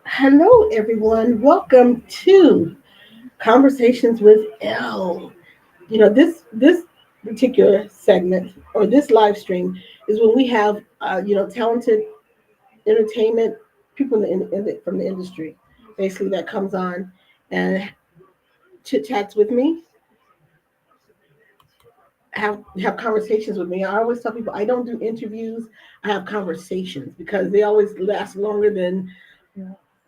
Hello, everyone. Welcome to Conversations with Elle. This particular segment or this live stream is when we have talented entertainment people from the industry, basically that comes on and chit chats with me, have conversations with me. I always tell people I don't do interviews. I have conversations because they always last longer than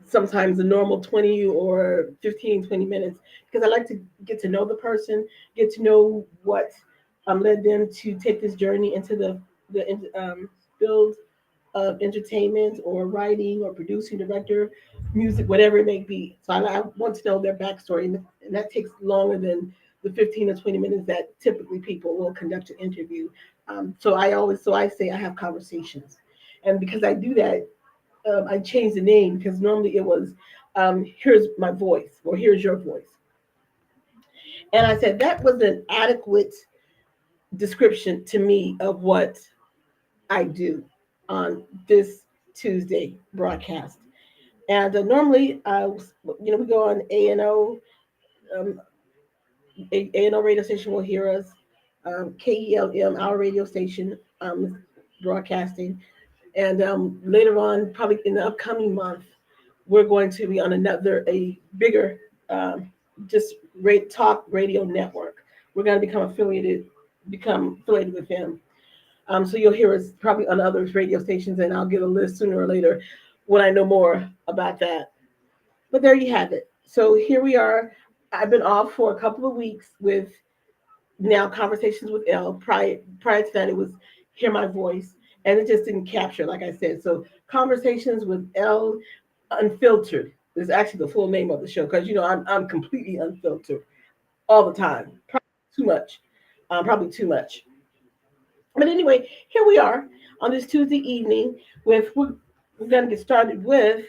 sometimes the normal 20 or 15, 20 minutes because I like to get to know the person, get to know what led them to take this journey into the field of entertainment or writing or producing, director, music, whatever it may be. So I want to know their backstory, and that takes longer than the 15 or 20 minutes that typically people will conduct an interview. So I say I have conversations, and because I do that, I changed the name because normally it was here's my voice or here's your voice. And I said that was an adequate description to me of what I do on this Tuesday broadcast. And normally, we go on ANO, um, ANO radio station will hear us, KELM, our radio station, broadcasting. And later on, probably in the upcoming month, we're going to be on a bigger, um, just talk radio network. We're going to become affiliated with them. So you'll hear us probably on other radio stations, and I'll get a list sooner or later when I know more about that. But there you have it. So here we are. I've been off for a couple of weeks with now conversations with Elle. Prior to that, it was hear my voice, and it just didn't capture, like I said. So conversations with Elle, Unfiltered is actually the full name of the show because I'm completely unfiltered all the time. Probably too much. But anyway, here we are on this Tuesday evening. We're going to get started with.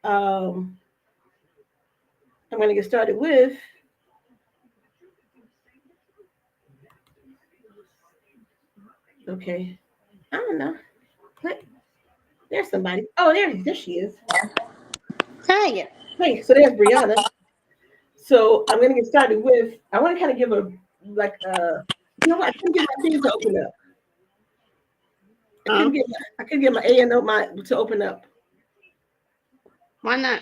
Um, I'm going to get started with. Okay, I don't know. What? There's somebody. Oh, there she is. Hiya. Hey, so there's Brianna. So I'm going to get started with. I want to kind of give a like. What? I couldn't get my things to open up. Oh, I couldn't get my A and O my to open up. why not?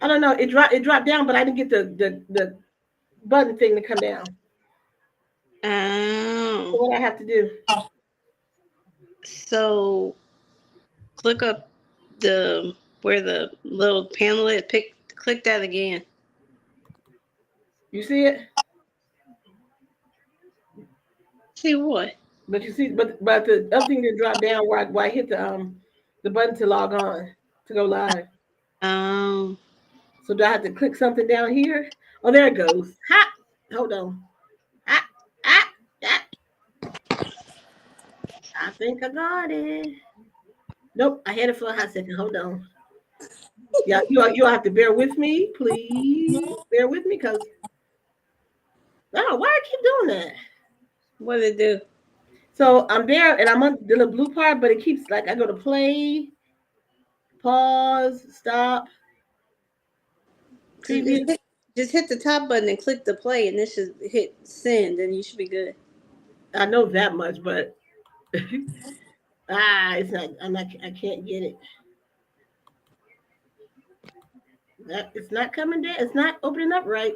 I don't know. It dropped down, but I didn't get the button thing to come down. So Oh, what I have to do? so click up the where the little panel is. Click that again. You see it? See what? But you see, but the other thing that dropped down where I hit the button to log on to go live. Um, So do I have to click something down here? Oh, there it goes. Ha! Hold on. Ah, ah, ah. I think I got it. Nope, I had it for a hot second. Hold on. Yeah, you have to bear with me, please. Bear with me, cause why I keep doing that? what did it do? So I'm there and I'm on the little blue part, but it keeps like I go to play, pause, stop, Just, preview. just hit the top button and click the play, and this should hit send, and you should be good. I know that much, but it's not. I'm not. I can't get it. It's not coming down. It's not opening up right.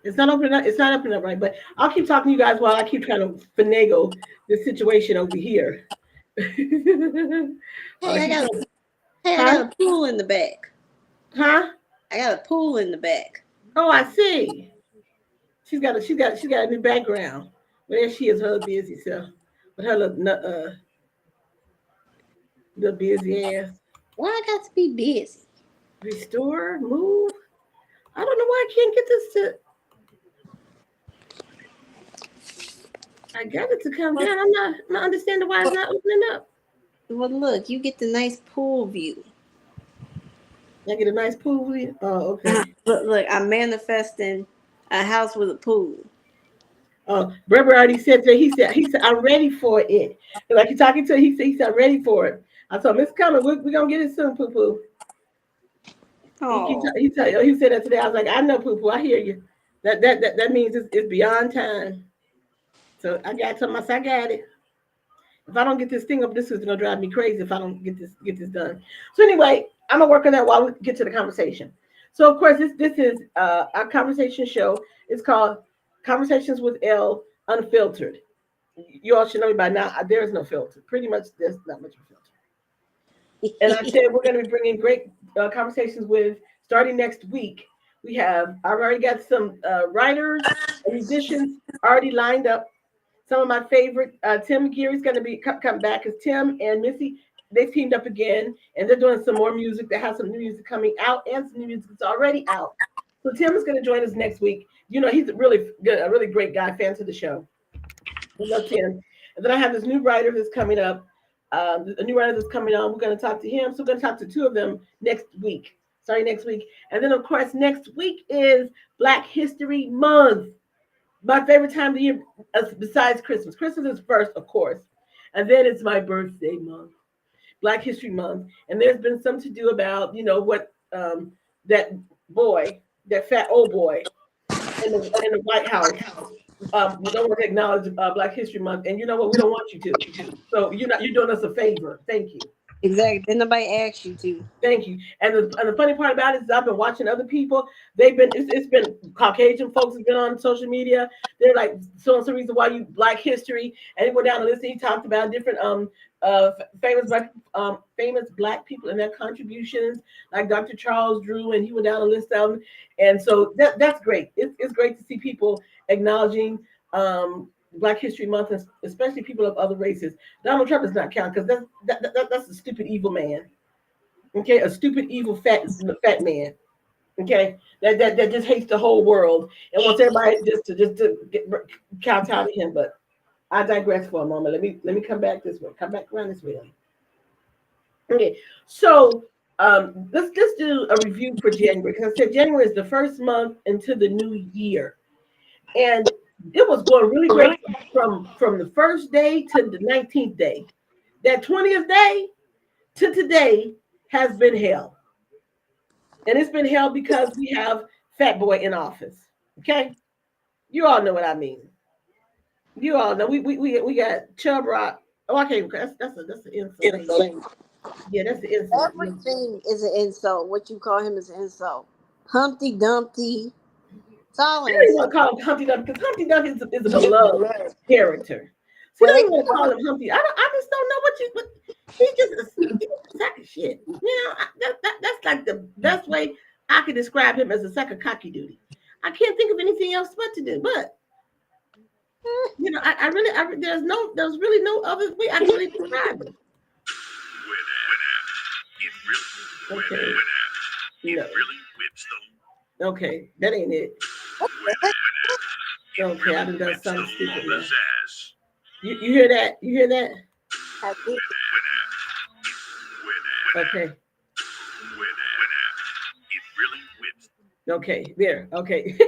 It's not opening up. It's not opening up right. But I'll keep talking to you guys while I keep trying to finagle this situation over here. While I Hey, I keep got trying. hey, I Huh? got a pool in the back. Huh? I got a pool in the back. Oh, I see. She's got a new background. Well, there she is, her busy self, with her little busy ass. Why I got to be busy? Restore, move. I don't know why I can't get this to. I got it to come down. I'm not understanding why it's not opening up. Well, look, you get the nice pool view. I get a nice pool view. Oh, okay. Look, I'm manifesting a house with a pool. Berber already said that. He said, I'm ready for it. And like you talking to, he said, I'm ready for it. I told him it's coming. We're gonna get it soon, poo poo. Oh, He said that today. I was like, I know, poo poo. I hear you. That means it's beyond time. So I got to tell myself I got it. If I don't get this thing up, this is gonna drive me crazy if I don't get this done. So anyway, I'm gonna work on that while we get to the conversation. So of course this is our conversation show. It's called Conversations with Elle Unfiltered. You all should know me by now. There is no filter. Pretty much, there's not much of a filter. And I said we're going to be bringing great conversations with starting next week. I've already got some writers and musicians already lined up. Some of my favorite, Tim Geary's going to be come back because Tim and Missy, they've teamed up again and they're doing some more music. They have some new music coming out and some new music that's already out. So Tim is going to join us next week. You know, he's a really good, a really great guy, fan to the show. We love Tim. And then I have this new writer that's coming up. A new writer that's coming on. We're going to talk to him. So we're going to talk to two of them next week. Sorry, next week. And then, of course, next week is Black History Month. My favorite time of the year, besides Christmas. Christmas is first, of course. And then it's my birthday month, Black History Month. And there's been some to do about, what that boy, that fat old boy in the White House we don't want to acknowledge Black History Month, and you know what? We don't want you to. So you're doing us a favor. Thank you. exactly. Did nobody ask you to? Thank you. And the funny part about it is I've been watching other people. It's been Caucasian folks have been on social media. They're like, so and so reason why you Black history. And he went down the list and he talked about different famous black people and their contributions, like Dr. Charles Drew, and he went down a list of them. And so that's great. It's great to see people acknowledging Black History Month, especially people of other races. Donald Trump does not count because that's a stupid evil man. Okay, a stupid evil fat man. Okay, that just hates the whole world and wants everybody just to get kowtow to him. But I digress for a moment. Let me come back this way. Come back around this way. Okay, so let's do a review for January because I said January is the first month into the new year, and it was going really great from the first day to the 19th day. That 20th day to today has been hell, and it's been hell because we have Fat Boy in office. Okay, you all know what I mean. You all know we got Chub Rock. Oh, I can't. That's an insult. Yeah, that's the insult. Yeah. Everything is an insult. What you call him is an insult. Humpty Dumpty. It's all I an don't even want insult. to call him Humpty Dumpty because Humpty Dumpty is a beloved character. See, I don't Well, even want to call him Humpty. I just don't know what you. But he's a sack of shit. That's like the best way I could describe him as a sack of cocky duty. I can't think of anything else but to do. But there's really no other way I can really describe him. Okay. No. Okay, that ain't it. Okay, I done done something stupid now. You hear that? You hear that? I did. Okay. Okay, there. Okay.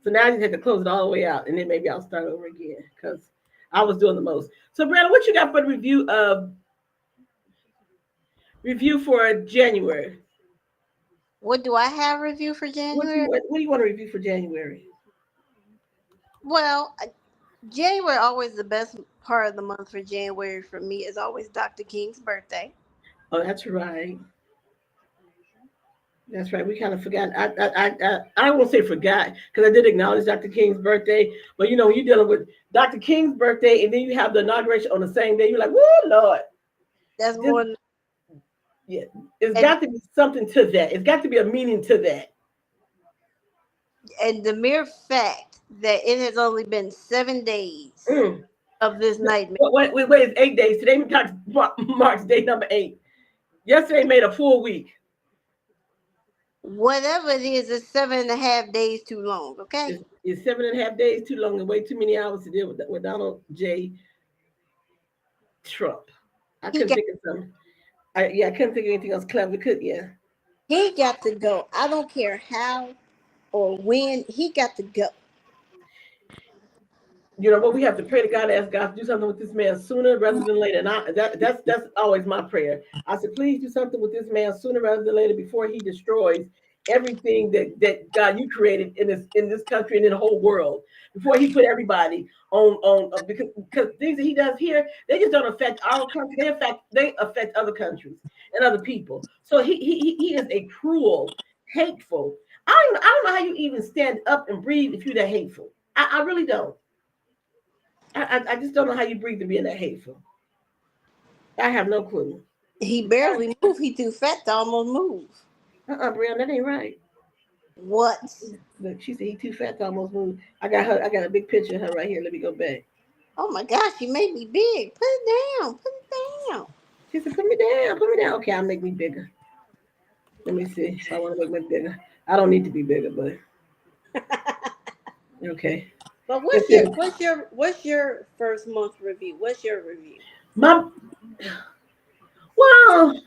So now I just have to close it all the way out, and then maybe I'll start over again because I was doing the most. So, Brandon, what you got for the review for January? What do I have review for What do you January? what do you want to review for January? Well, January always the best part of the month for January for me is always Dr. King's birthday. Oh, that's right. That's right. We kind of forgot. I won't say forgot because I did acknowledge Dr. King's birthday. But when you're dealing with Dr. King's birthday and then you have the inauguration on the same day, you're like, "Whoa, Lord!" That's This, more than, yeah, it's and got to be something to that. It's got to be a meaning to that. and the mere fact that it has only been 7 days Mm. of this nightmare. Wait, it's 8 days. Today marks day number 8. Yesterday made a full week. Whatever it is, it's 7.5 days too long. Okay, It's 7.5 days too long and way too many hours to deal with Donald J. Trump. I he couldn't got think of something. I couldn't think of anything else clever. Could yeah. he got to go. I don't care how or when he got to go. You know what, we have to pray to God, ask God to do something with this man sooner rather than later. And that's always my prayer. I said, please do something with this man sooner rather than later before he destroys everything that God you created in this country and in the whole world. Before he put everybody on because things that he does here, they just don't affect our country. They affect other countries and other people. So he is a cruel, hateful. I don't know how you even stand up and breathe if you're that hateful. I really don't. I just don't know how you breathe to being that hateful. I have no clue. He barely move. He too fat to almost move. Brianna, that ain't right. What? Look, she said he too fat to almost move. I got her. I got a big picture of her right here. Let me go back. Oh my gosh, you made me big. Put it down. Put it down. She said, "Put me down. Put me down." Okay, I'll make me bigger. Let me see if I want to make me bigger. I don't need to be bigger, but okay. But Let's see. what's your first month review? What's your review? My well,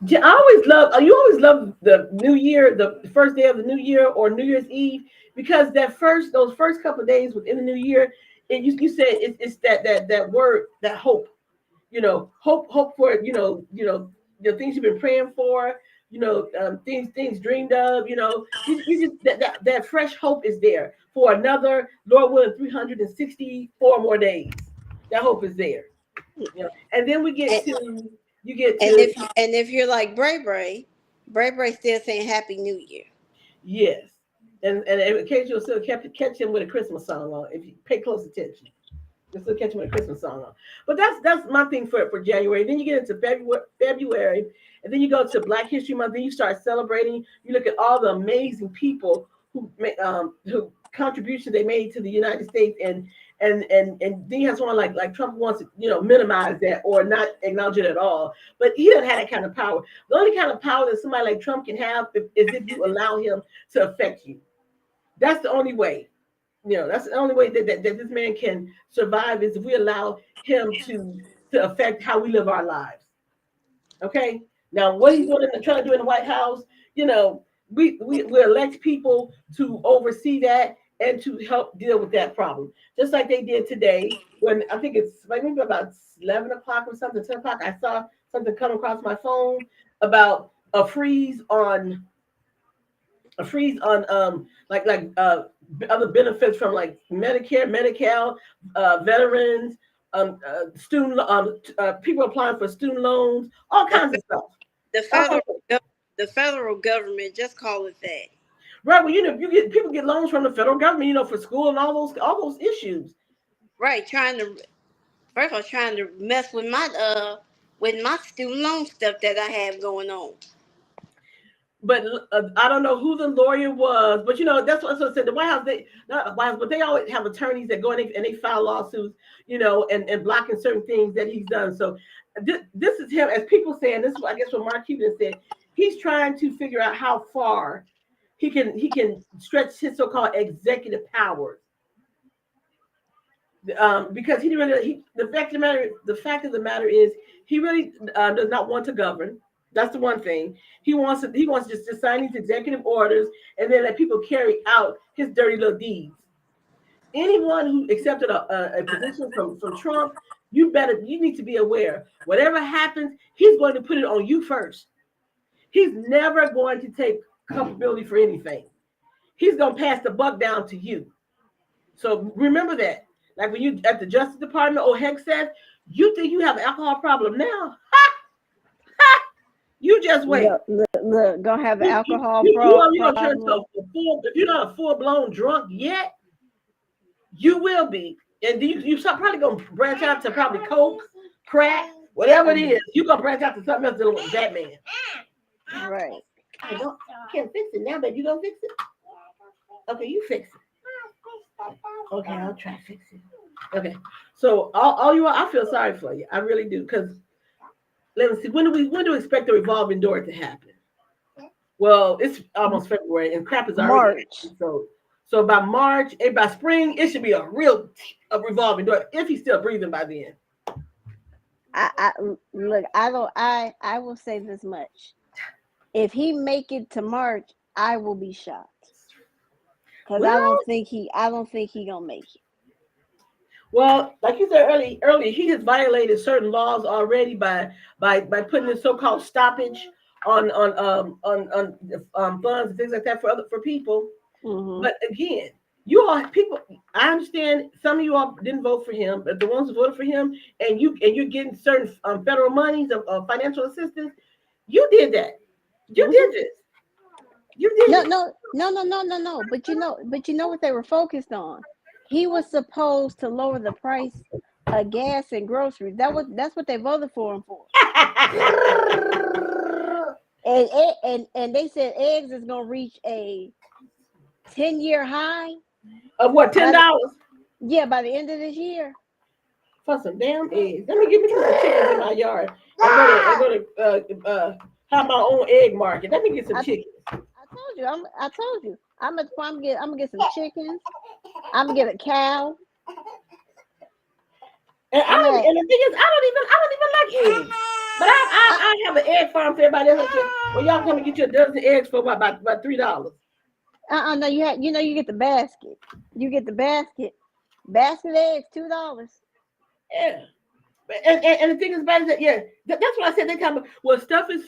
I always love. You always love the New Year, the first day of the New Year or New Year's Eve, because those first couple of days within the New Year, you said it's that word, that hope. Hope for the things you've been praying for. Things dreamed of. You just that fresh hope is there for another, Lord willing, 364 more days. That hope is there. And then we get And, to you get and to if you're like Bray Bray still saying Happy New Year. yes, and in case you'll still catch him with a Christmas song on if you pay close attention. You'll still catch him with a Christmas song on. But that's my thing for January. Then you get into February, and then you go to Black History Month. Then you start celebrating. You look at all the amazing people who contribution they made to the United States, and then you have someone like Trump wants to minimize that or not acknowledge it at all. But he doesn't have that kind of power. The only kind of power that somebody like Trump can have is if you allow him to affect you. That's the only way. That's the only way that this man can survive is if we allow him to affect how we live our lives. Okay. Now, what he's doing trying to do in the White House, you know, we elect people to oversee that and to help deal with that problem, just like they did today. When I think it's like maybe about 11 o'clock or something, 10 o'clock, I saw something come across my phone about a freeze on other benefits from like Medicare, Medi-Cal, veterans, student people applying for student loans, all The kinds of stuff. the All federal kinds of- the federal government, just call it that. Right, well, you get people get loans from the federal government, for school and all those issues. Right, trying to first of all trying to mess with my student loan stuff that I have going on. But I don't know who the lawyer was, but that's what I said. The White House, they not the White House, but they always have attorneys that go in and they file lawsuits, and blocking certain things that he's done. So this is him, as people saying. This is, I guess, what Mark Cuban said. He's trying to figure out how far he can stretch his so-called executive powers, because the fact of the matter is he really does not want to govern. That's the one thing he wants just to sign these executive orders and then let people carry out his dirty little deeds. Anyone who accepted a position from Trump, you need to be aware. Whatever happens, he's going to put it on you first. He's never going to take culpability for anything. He's going to pass the buck down to you. So remember that. Like when you at the Justice Department, Heck says, you think you have an alcohol problem now? You just wait. Look, gonna have an You alcohol you you are you gonna turn into problem. a full if you're not a full blown drunk yet, you will be. And you probably gonna branch out to probably coke, crack, whatever it is. You gonna branch out to something else dealing with that man. Right. I can't fix it now, baby. You gonna fix it? Okay, you fix it. Okay, I'll try to fix it. Okay. So all you are, I feel sorry for you. I really do. Because let me see, when do we expect the revolving door to happen? Well, it's almost February and crap is already March. so by March, and by spring, it should be a revolving door if he's still breathing by then. I look. I will say this much. If he make it to March, I will be shocked because Well, I don't think he gonna make it. Well, like you said earlier, he has violated certain laws already by putting this so-called stoppage on funds and things like that for people. Mm-hmm. But again, you all people. I understand some of you all didn't vote for him, but the ones who voted for him, and you're getting certain federal monies of financial assistance. You did that. You Mm-hmm. did this. You did No, it. no, no, no, no, no, no. But you know what they were focused on. He was supposed to lower the price of gas and groceries. That's what they voted for him for. And they said eggs is gonna reach a 10-year high Of what, ten by the dollars yeah by the end of this year. for some damn eggs? Let me give me some chickens in my yard. I'm gonna have my own egg market. Let me get some I, chickens. I told you. I'm gonna get some chickens. I'm gonna get a cow. And I'm gonna and the thing is, I don't even like eggs. But I, I have an egg farm for everybody else. Well, y'all come and get you a dozen eggs for about $3. no, you get the basket. You get the basket. Basket eggs, $2. Yeah. And the thing is about it is that that's what I said. They come well, stuff is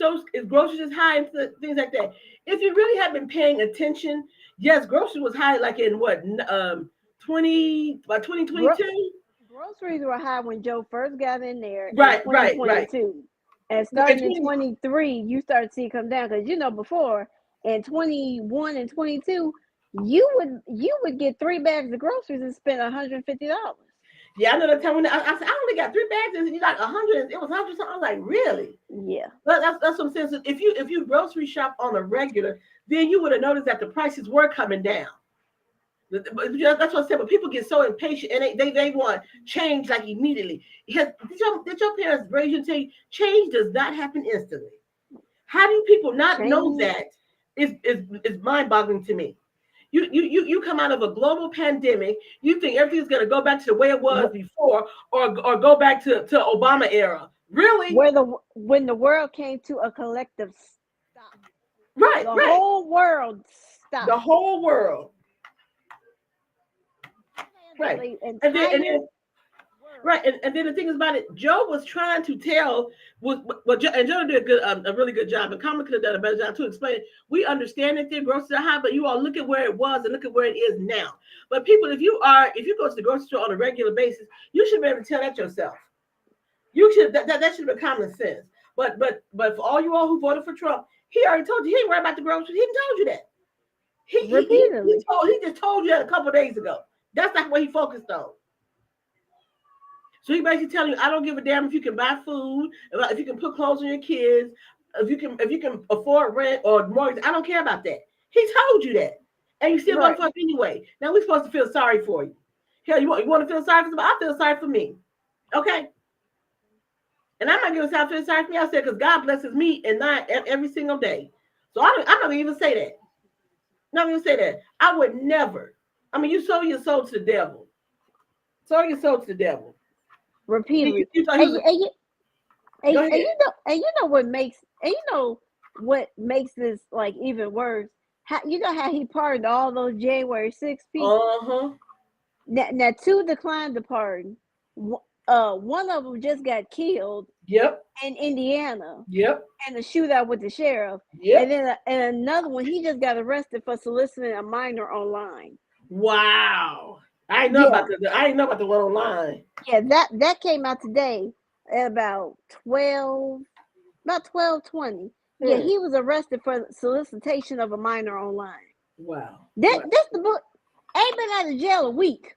groceries is high and things like that. If you really have been paying attention, yes, groceries was high like in what 2022. Groceries were high when Joe first got in there in Right. 2022, and In starting in 20, 23, you start to see it come down because before in 21 and 22, you would get 3 bags of groceries and spend $150. yeah, I know the time when I said I only got 3 bags and you like 100. It was 100 something. I was like, really? Yeah, But that's what I'm saying. So if you grocery shop on a regular, then you would have noticed that the prices were coming down. That's what I said. But people get so impatient and they want change like immediately. Did your parents raise you and tell you change does not happen instantly? How do people not know change. that? Is mind boggling to me. You come out of a global pandemic. You think everything's going to go back to the way it was wh- before, or go back to Obama era? Really? where the when the world came to a collective stop, the Right. whole world The stopped. whole world. Right. The And then and entire then world. right, and then the thing is about it, Joe was trying to tell, and Joe did a really good job, and Common could have done a better job to explain it. We understand that their groceries are high, but you all look at where it was and look at where it is now. But people, if you go to the grocery store on a regular basis, you should be able to tell that yourself. You should that should be common sense. But for all you all who voted for Trump, he already told you he ain't worried about the groceries. He didn't told you that. Repeatedly. He just told you that a couple of days ago. That's not what he focused on. So he basically telling you, I don't give a damn if you can buy food, if you can put clothes on your kids, if you can afford rent or mortgage. I don't care about that. He told you that, and you still vote Right. for him anyway. Now we're supposed to feel sorry for you. Hell, you want to feel sorry for somebody? I feel sorry for me. Okay, and I'm not gonna say I feel sorry for me. I said because God blesses me and not every single day. So I'm not gonna even say that. Not even say that. I would never. I mean, you sold your soul to the devil. Sold your soul to the devil. You, Repeatedly. you thought he And was. you, and you, and, Go and ahead. you know and you know what makes this like even worse. How he pardoned all those January 6th people. Uh-huh. Now two declined to pardon. One of them just got killed Yep. in Indiana Yep. in a shootout with the sheriff, and Yep. then and another one he just got arrested for soliciting a minor online. Wow. Yeah, I didn't know about the one online. yeah, that came out today at about 12:20. Yeah, Hmm. he was arrested for solicitation of a minor online. Wow. That Wow. that's the book. Ain't been out of jail a week.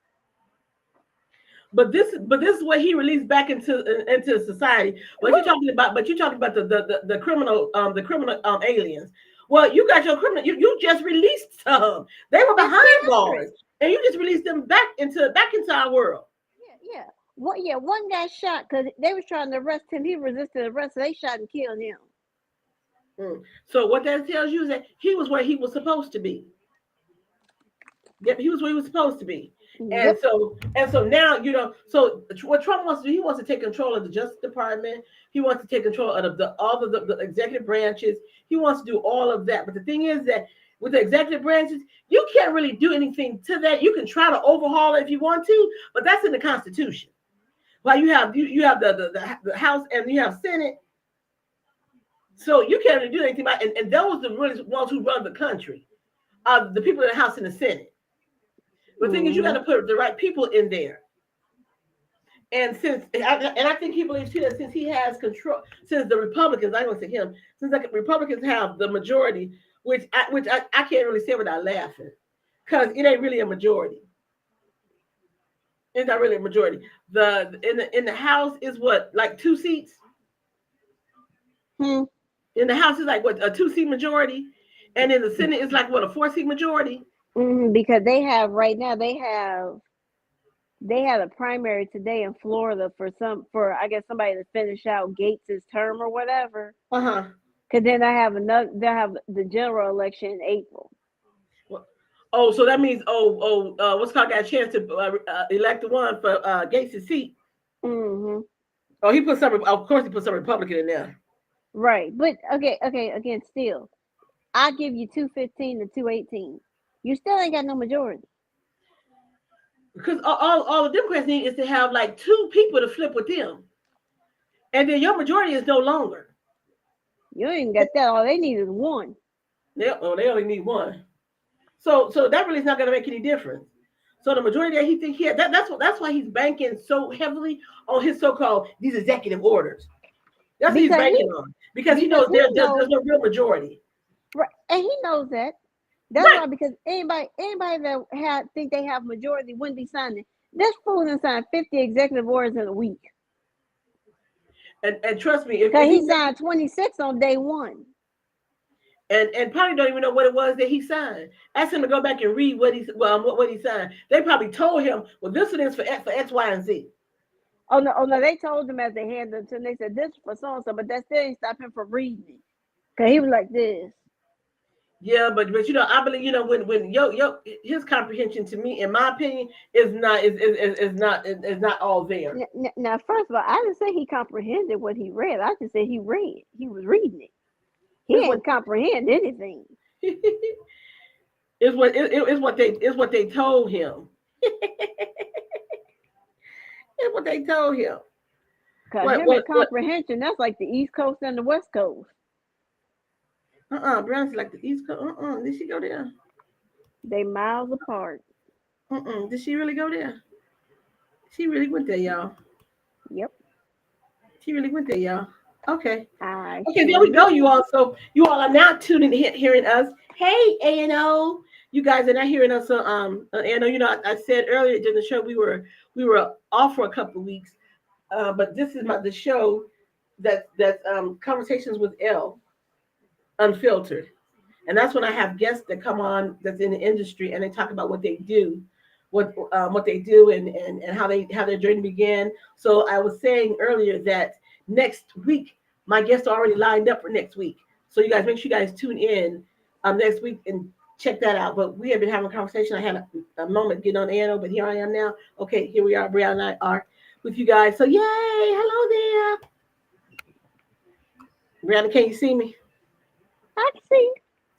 But this is what he released back into society. But you're talking about the criminal aliens. Well, you got your criminal. You just released some. They were That's behind separate. bars, and you just released them back into our world. Yeah. One guy shot because they was trying to arrest him. He resisted arrest, so they shot and killed him. Mm. So what that tells you is that he was where he was supposed to be. Yep, he was where he was supposed to be. And Yep. so now, so what Trump wants to do, he wants to take control of the Justice Department. He wants to take control of all of the executive branches. He wants to do all of that. But the thing is that with the executive branches, you can't really do anything to that. You can try to overhaul it if you want to, but that's in the Constitution. Well, you have the House and you have Senate, so you can't really do anything about it. And those are the really ones who run the country, the people in the House and the Senate. The thing is, you got to put the right people in there. And I think he believes too that since he has control, since the Republicans, I don't say him, since the Republicans have the majority, which I can't really say without laughing, because it ain't really a majority. It's not really a majority. In the House is what, like 2 seats. In the House is like what, a 2-seat majority, and in the Senate is like what, a 4-seat majority. Because they have right now they had a primary today in Florida for I guess somebody to finish out Gates's term or whatever. Because then they have the general election in April. Oh, so that means what's called got a chance to elect the one for Gates's seat. Oh, he put some. Of course, he put some Republican in there. Right, but okay. Again, still, I give you 215 to 218. You still ain't got no majority. Because all the Democrats need is to have like 2 people to flip with them, and then your majority is no longer. You ain't got that. All they need is 1. They only need 1. So that really is not going to make any difference. So the majority that he thinks he had, that's why he's banking so heavily on his so-called these executive orders. That's what he's banking on, because he knows there's no real majority. Right, and he knows that. That's why, because anybody that think they have majority wouldn't be signing. This fool done signed 50 executive orders in a week. And trust me, if he signed 26 on day 1. And probably don't even know what it was that he signed. Ask him to go back and read what he signed. They probably told him, well, this is for X, Y, and Z. Oh no, they told him as they handed it to him. They said this is for so and so, but that still didn't stop him from reading it. Cause he was like this. Yeah, but I believe when his comprehension, to me, in my opinion, is not all there. Now, first of all, I didn't say he comprehended what he read. I just said he read. He was reading it. He didn't comprehend anything. It's what they told him. It's what they told him. Because comprehension, that's like the East Coast and the West Coast. Brown's like the East Coast. Did she go there? They miles apart. Did she really go there? She really went there, y'all. Yep. She really went there, y'all. Okay. Okay, there we go, you all. So you all are now tuning in, hearing us. Hey, A&O. You guys are not hearing us on A&O. I said earlier during the show we were off for a couple of weeks. But this is the show that's Conversations with Elle, Unfiltered. And that's when I have guests that come on that's in the industry and they talk about what they do, what they do and how their journey began. So I was saying earlier that next week, my guests are already lined up for next week. So you guys make sure you guys tune in next week and check that out. But we have been having a conversation. I had a moment getting on A&O, but here I am now. Okay, here we are. Brianna and I are with you guys. So yay, hello there. Brianna, can you see me? I can see.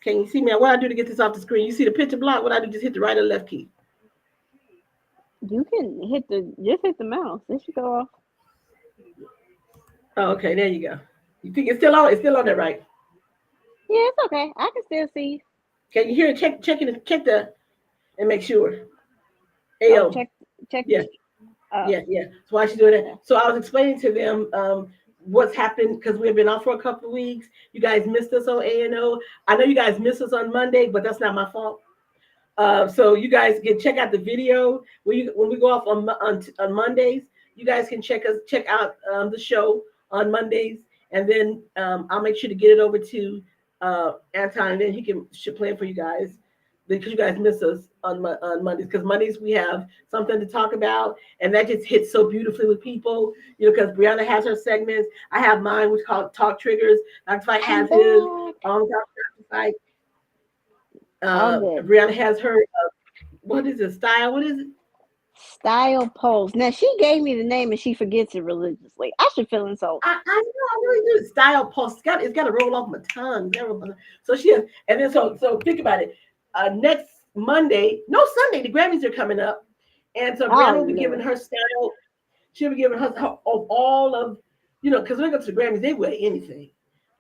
Can you see me? What I do to get this off the screen? You see the picture block? What I do? Just hit the right or left key. You can hit the mouse. It should go off. Oh, okay, there you go. You think it's still on? It's still on there, right? Yeah, it's okay. I can still see. Can you hear it? Check the and make sure. Oh, check. Yeah. Yeah. So why she's doing that? So I was explaining to them what's happened because we've been off for a couple of weeks. You guys missed us on A&O. I know you guys missed us on Monday, but that's not my fault. So you guys can check out the video when we go off on Mondays. You guys can check out the show on Mondays, and then I'll make sure to get it over to Anton, and then he should play it for you guys because you guys miss us on Mondays. Because Mondays we have something to talk about, and that just hits so beautifully with people. Because Brianna has her segments, I have mine, which is called Talk Triggers. Dr. Fight has his. Brianna has her. What is it? Style? What is it? Style Pulse. Now she gave me the name and she forgets it religiously. I should feel insulted. I know, I really do. Style Pulse. It's got to roll off my tongue. So she has, and then so think about it. Next Monday, no Sunday, the Grammys are coming up, and so Brianna Oh will be giving Lord. her style. She'll be giving her of all of, because when it comes to the Grammys, they wear anything.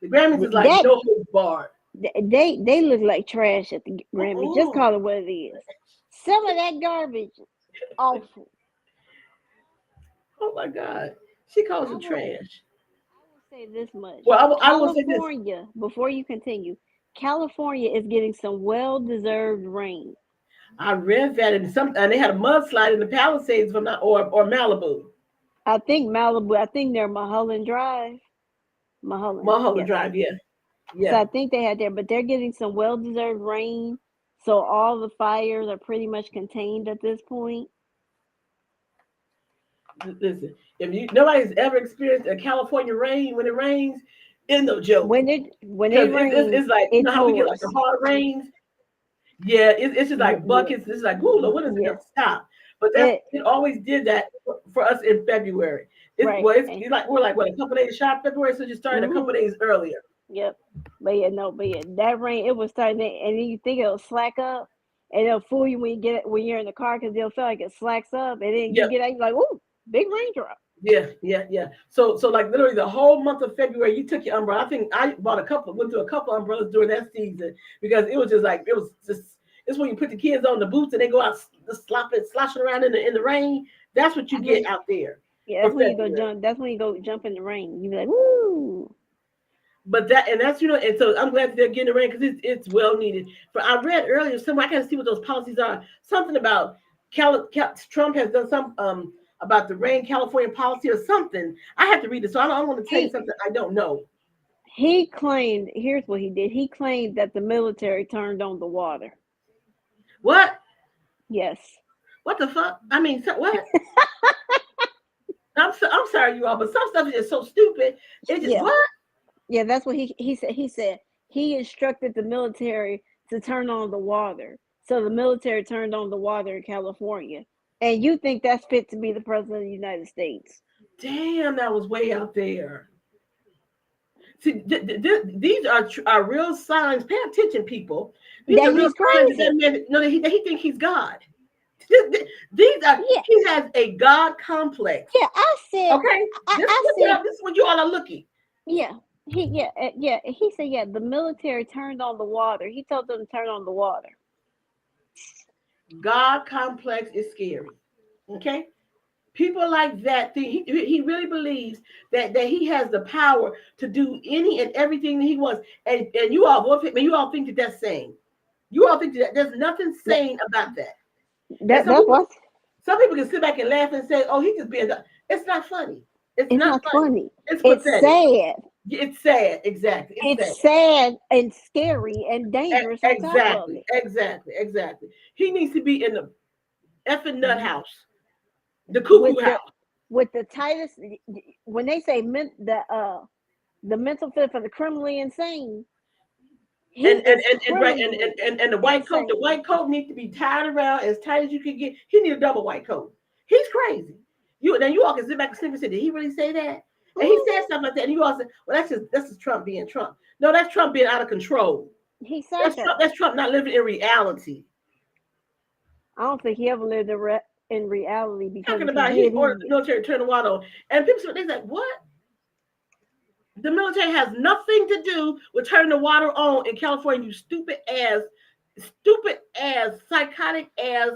The Grammys is like That no holds barred. they look like trash at the Grammy. Just Mm-mm. call it what it is. Some of that garbage, awful. Oh my God, she calls I it will trash. say this much. Well, I will say this. California, before you continue, California is getting some well-deserved rain. I read that, and they had a mudslide in the Palisades, from not or Malibu. I think Malibu. I think they're Mulholland Drive. Mulholland, Mulholland yes. Drive, yeah. So Yeah. I think they had there, but they're getting some well-deserved rain. So all the fires are pretty much contained at this point. Listen, if nobody's ever experienced a California rain, when it rains, it's no joke. When it Because rains, it's like, it how we get like pours. the hard rains. Yeah, it's just like buckets. It's like, ooh, when is it Yes. gonna stop? But It it always did that for us in February. right. It's like we're like what, a couple days short of February, so just started a couple days earlier. Yep. But yeah, that rain, it was starting, and then you think it'll slack up, and it'll fool you when you're in the car because they'll feel like it slacks up, and then you Yep. get out, you're like, ooh, big raindrop. Yeah. So like literally the whole month of February, you took your umbrella. I think I went through a couple umbrellas during that season because it was just like it's when you put the kids on the boots and they go out sloshing around in the rain. That's what you get out there. Yeah, that's when you go jump. That's when you go jump in the rain. You be like, woo. But that's and so I'm glad that they're getting the rain because it's well needed. But I read earlier somewhere, I gotta see what those policies are. Something about Trump has done some about the rain California policy or something. I have to read it, so I don't want to tell you something I don't know. He claimed. Here's what he did. He claimed that the military turned on the water. What? Yes. What the fuck? I mean, what? I'm sorry, you all, but some stuff is just so stupid. It's just what? Yeah, that's what he said. He said he instructed the military to turn on the water. So the military turned on the water in California. And you think that's fit to be the president of the United States? Damn, that was way out there. See, these are real signs. Pay attention, people. These are real signs that man, that he thinks he's God. These are he has a God complex. Yeah, I said. Okay, this is what you all are looking. Yeah. He said the military turned on the water. He told them to turn on the water. God complex is scary. Okay, people like that think he really believes that he has the power to do any and everything that he wants, and you all think that that's sane. You all think that there's nothing sane about that. Some people can sit back and laugh and say, "Oh, he just being." It's not funny. It's not funny. It's sad. It's sad. Exactly. It's sad and scary and dangerous. Exactly. He needs to be in the effing nut house, the cuckoo house, with the tightest. When they say the mental fit for the criminally insane. And the white coat. The white coat needs to be tied around as tight as you can get. He needs a double white coat. He's crazy. You all can sit back and sniff and say, did he really say that? And he said something like that. And you all said, well, that's just Trump being Trump. No, that's Trump being out of control. He said that's Trump not living in reality. I don't think he ever lived in reality because talking about he ordered the military to turn the water on. And people they like, what? The military has nothing to do with turning the water on in California, you stupid ass, psychotic ass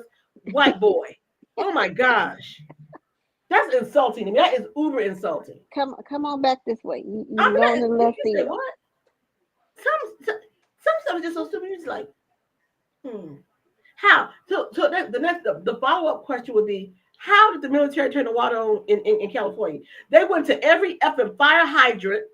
white boy. Oh my gosh. That's insulting to me. That is uber insulting. Come on back this way. You going to the left field. What? Some stuff is just so stupid. You're just like, How? So the follow-up question would be, how did the military turn the water on in California? They went to every effing fire hydrant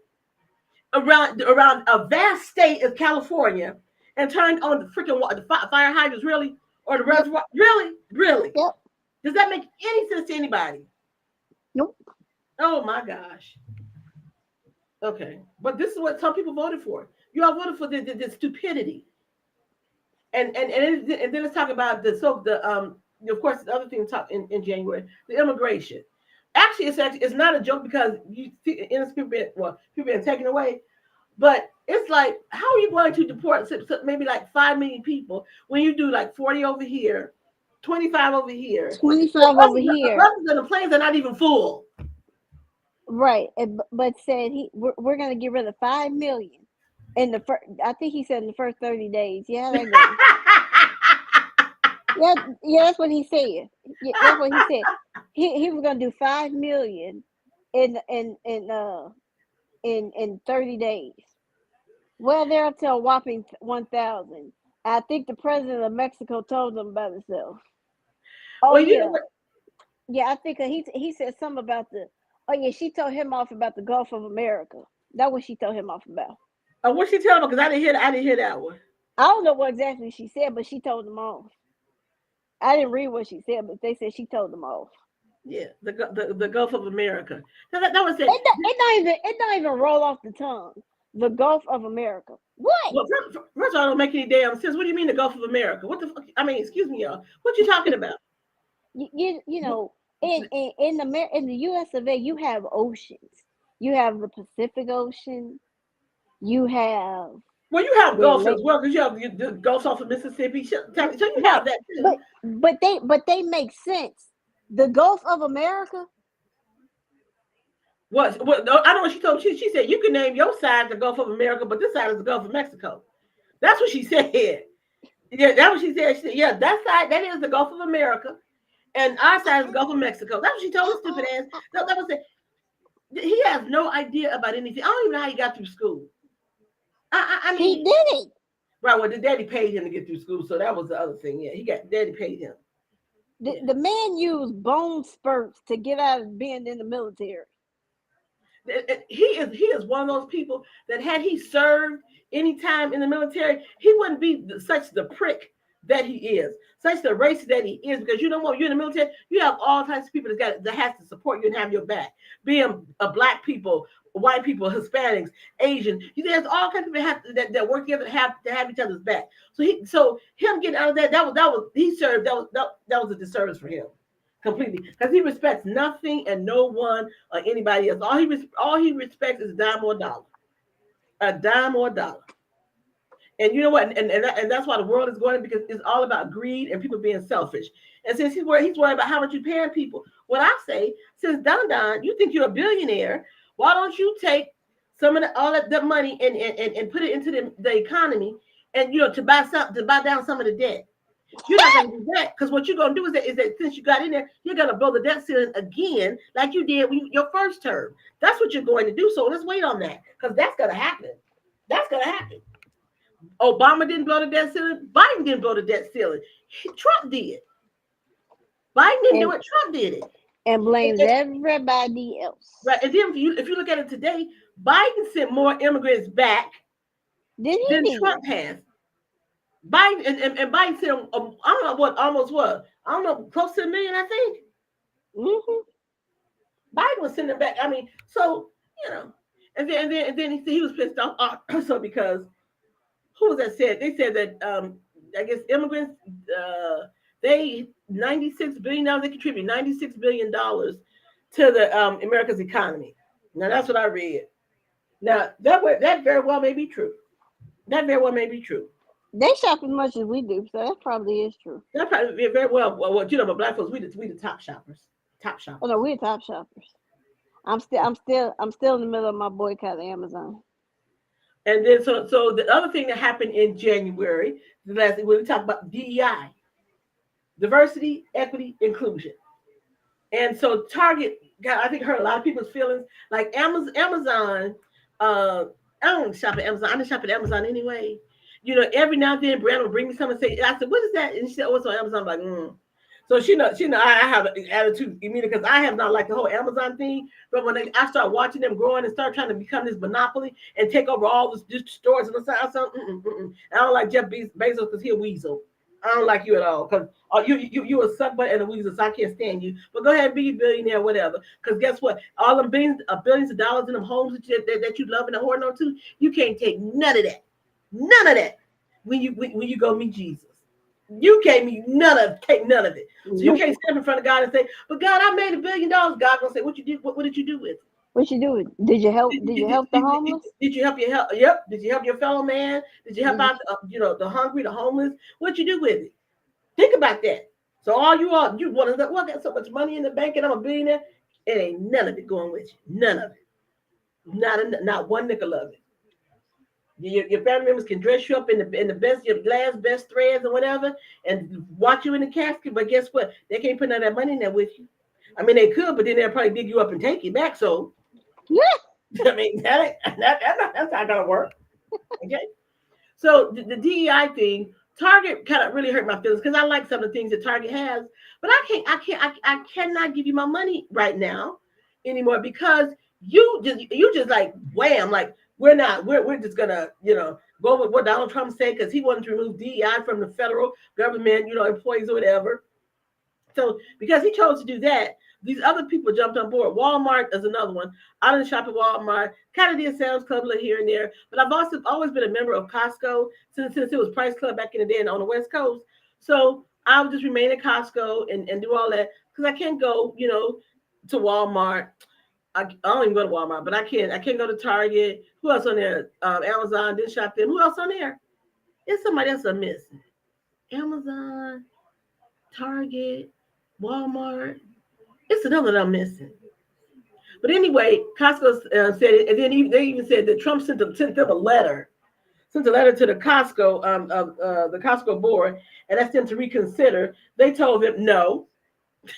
around a vast state of California and turned on the freaking water, the fire hydrants, really? Or the reservoir? Really? Yep. Does that make any sense to anybody? Nope. Oh my gosh. Okay. But this is what some people voted for. You all voted for the stupidity. And then let's talk about the of course, the other thing talk in January, the immigration. Actually, it's not a joke because you see innocent people being taken away. But it's like, how are you going to deport maybe like 5 million people when you do like 40 over here, 25 over here, 25 over here. The planes are not even full. Right, but said we're going to get rid of 5 million in the first. I think he said in the first 30 days. Yeah, that goes. Yeah, that's what he said. Yeah, that's what he said. He was going to do 5 million in 30 days. Well, they're up to a whopping 1,000. I think the president of Mexico told them about himself. Oh, well, yeah. Yeah, I think he said something about oh, yeah, she told him off about the Gulf of America. That's what she told him off about. Oh, what she told him? Because I didn't hear that one. I don't know what exactly she said, but she told them off. I didn't read what she said, but they said she told them off. Yeah, the Gulf of America. That was it. It don't even roll off the tongue. The Gulf of America. What? Well, first of all, it don't make any damn sense. What do you mean the Gulf of America? What the fuck? I mean, excuse me, y'all. What you talking about? You know, in the U.S. of A., you have oceans. You have the Pacific Ocean. You have. Well, you have Gulf as well because you have the Gulf off of Mississippi. So you have that too. But they make sense. The Gulf of America. What? I don't know what she told. She said you can name your side the Gulf of America, but this side is the Gulf of Mexico. That's what she said. Yeah, that's what she said. She said, yeah, that side, that is the Gulf of America, and our side is the Gulf of Mexico. That's what she told us, stupid ass. That was it. He has no idea about anything. I don't even know how he got through school. I mean, he did it. Right. Well, the daddy paid him to get through school, so that was the other thing. Yeah, daddy paid him. The man used bone spurts to get out of being in the military. He is one of those people that had he served any time in the military, he wouldn't be such the prick that he is, such the racist that he is. Because you know what, you're in the military, you have all types of people that has to support you and have your back. Being black people, white people, Hispanics, Asian, there's all kinds of people that work together to have each other's back. So him getting out of that was he served. That was a disservice for him. Completely, because he respects nothing and no one or anybody else. All he respects is a dime or a dollar. And you know what? And that's why the world is going, because it's all about greed and people being selfish. And since he's worried about how much you paying people, what I say, since Don, you think you're a billionaire, why don't you take some of all that money and put it into the economy, and to buy down some of the debt. You're not going to do that, because what you're going to do is that since you got in there, you're going to blow the debt ceiling again like you did your first term. That's what you're going to do. So let's wait on that, because that's going to happen. That's going to happen. Obama didn't blow the debt ceiling. Biden didn't blow the debt ceiling. Trump did. Biden didn't do it. Trump did it. And blames everybody else. Right. And then if you look at it today, Biden sent more immigrants back than Trump has. Biden and Biden said, I don't know what, almost what? I don't know, close to 1 million, I think. Mm-hmm. Biden was sending back. I mean, so, and then he was pissed off also because, who was that said? They said that, I guess immigrants, they $96 billion, they contribute $96 billion to the America's economy. Now, that's what I read. Now, that very well may be true. That very well may be true. They shop as much as we do, so that probably is true. That probably very well. Well, but black folks, we the top shoppers. Top shoppers. Oh no, we're top shoppers. I'm still in the middle of my boycott of Amazon. And then so the other thing that happened in January, the last thing, when we talk about DEI, diversity, equity, inclusion. And so Target, I think, hurt a lot of people's feelings. Like Amazon, I don't shop at Amazon. I don't shop at Amazon anyway. Every now and then, Brand will bring me something and say, I said, what is that? And she said, oh, it's on Amazon. I'm like, So she know I have an attitude immediately, because I have not liked the whole Amazon thing. But when I start watching them growing and start trying to become this monopoly and take over all the stores and the side, I don't like Jeff Bezos because he's a weasel. I don't like you at all, because you a suck butt and a weasel, so I can't stand you. But go ahead and be a billionaire, whatever. Because guess what? All them billions of dollars in them homes that you love and hoarding on to, you can't take none of that. None of that when you go meet Jesus. You gave me none of it. So you can't stand in front of God and say, "But God, I made $1 billion." God gonna say, "What you did? What did you do with it? What you do? Did you help? Did you help the homeless? Did you help your help? Yep. Did you help your fellow man? Did you help out the hungry, the homeless? What you do with it? Think about that. So you want to well, I got so much money in the bank and I'm a billionaire. It ain't none of it going with you. None of it. Not one nickel of it. Your family members can dress you up in the best, your last best threads or whatever, and watch you in the casket. But guess what? They can't put none of that money in there with you. I mean, they could, but then they'll probably dig you up and take you back. So, I mean, that's not gonna work. Okay. So the DEI thing, Target kind of really hurt my feelings because I like some of the things that Target has, but I cannot give you my money right now anymore because you just like wham, like we're just gonna go with what Donald Trump said because he wanted to remove DEI from the federal government, employees or whatever. So because he chose to do that, these other people jumped on board. Walmart is another one. I didn't shop at Walmart. Kind of did Sam's Club here and there, but I've also always been a member of Costco since it was Price Club back in the day and on the West Coast. So I'll just remain at Costco and do all that because I can't go, to Walmart. I don't even go to Walmart, but I can't go to Target. Who else on there? Amazon. Didn't shop them. Who else on there? It's somebody else I'm missing. Amazon, Target, Walmart. It's another that I'm missing. But anyway, Costco said it, and then they even said that Trump sent them a letter, to the Costco the Costco board, and asked them to reconsider. They told him no.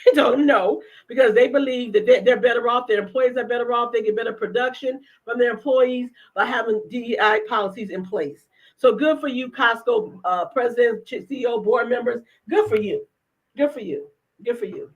They told him no because they believe that they're better off. Their employees are better off. They get better production from their employees by having DEI policies in place. So good for you, Costco president, CEO, board members. Good for you. Good for you. Good for you.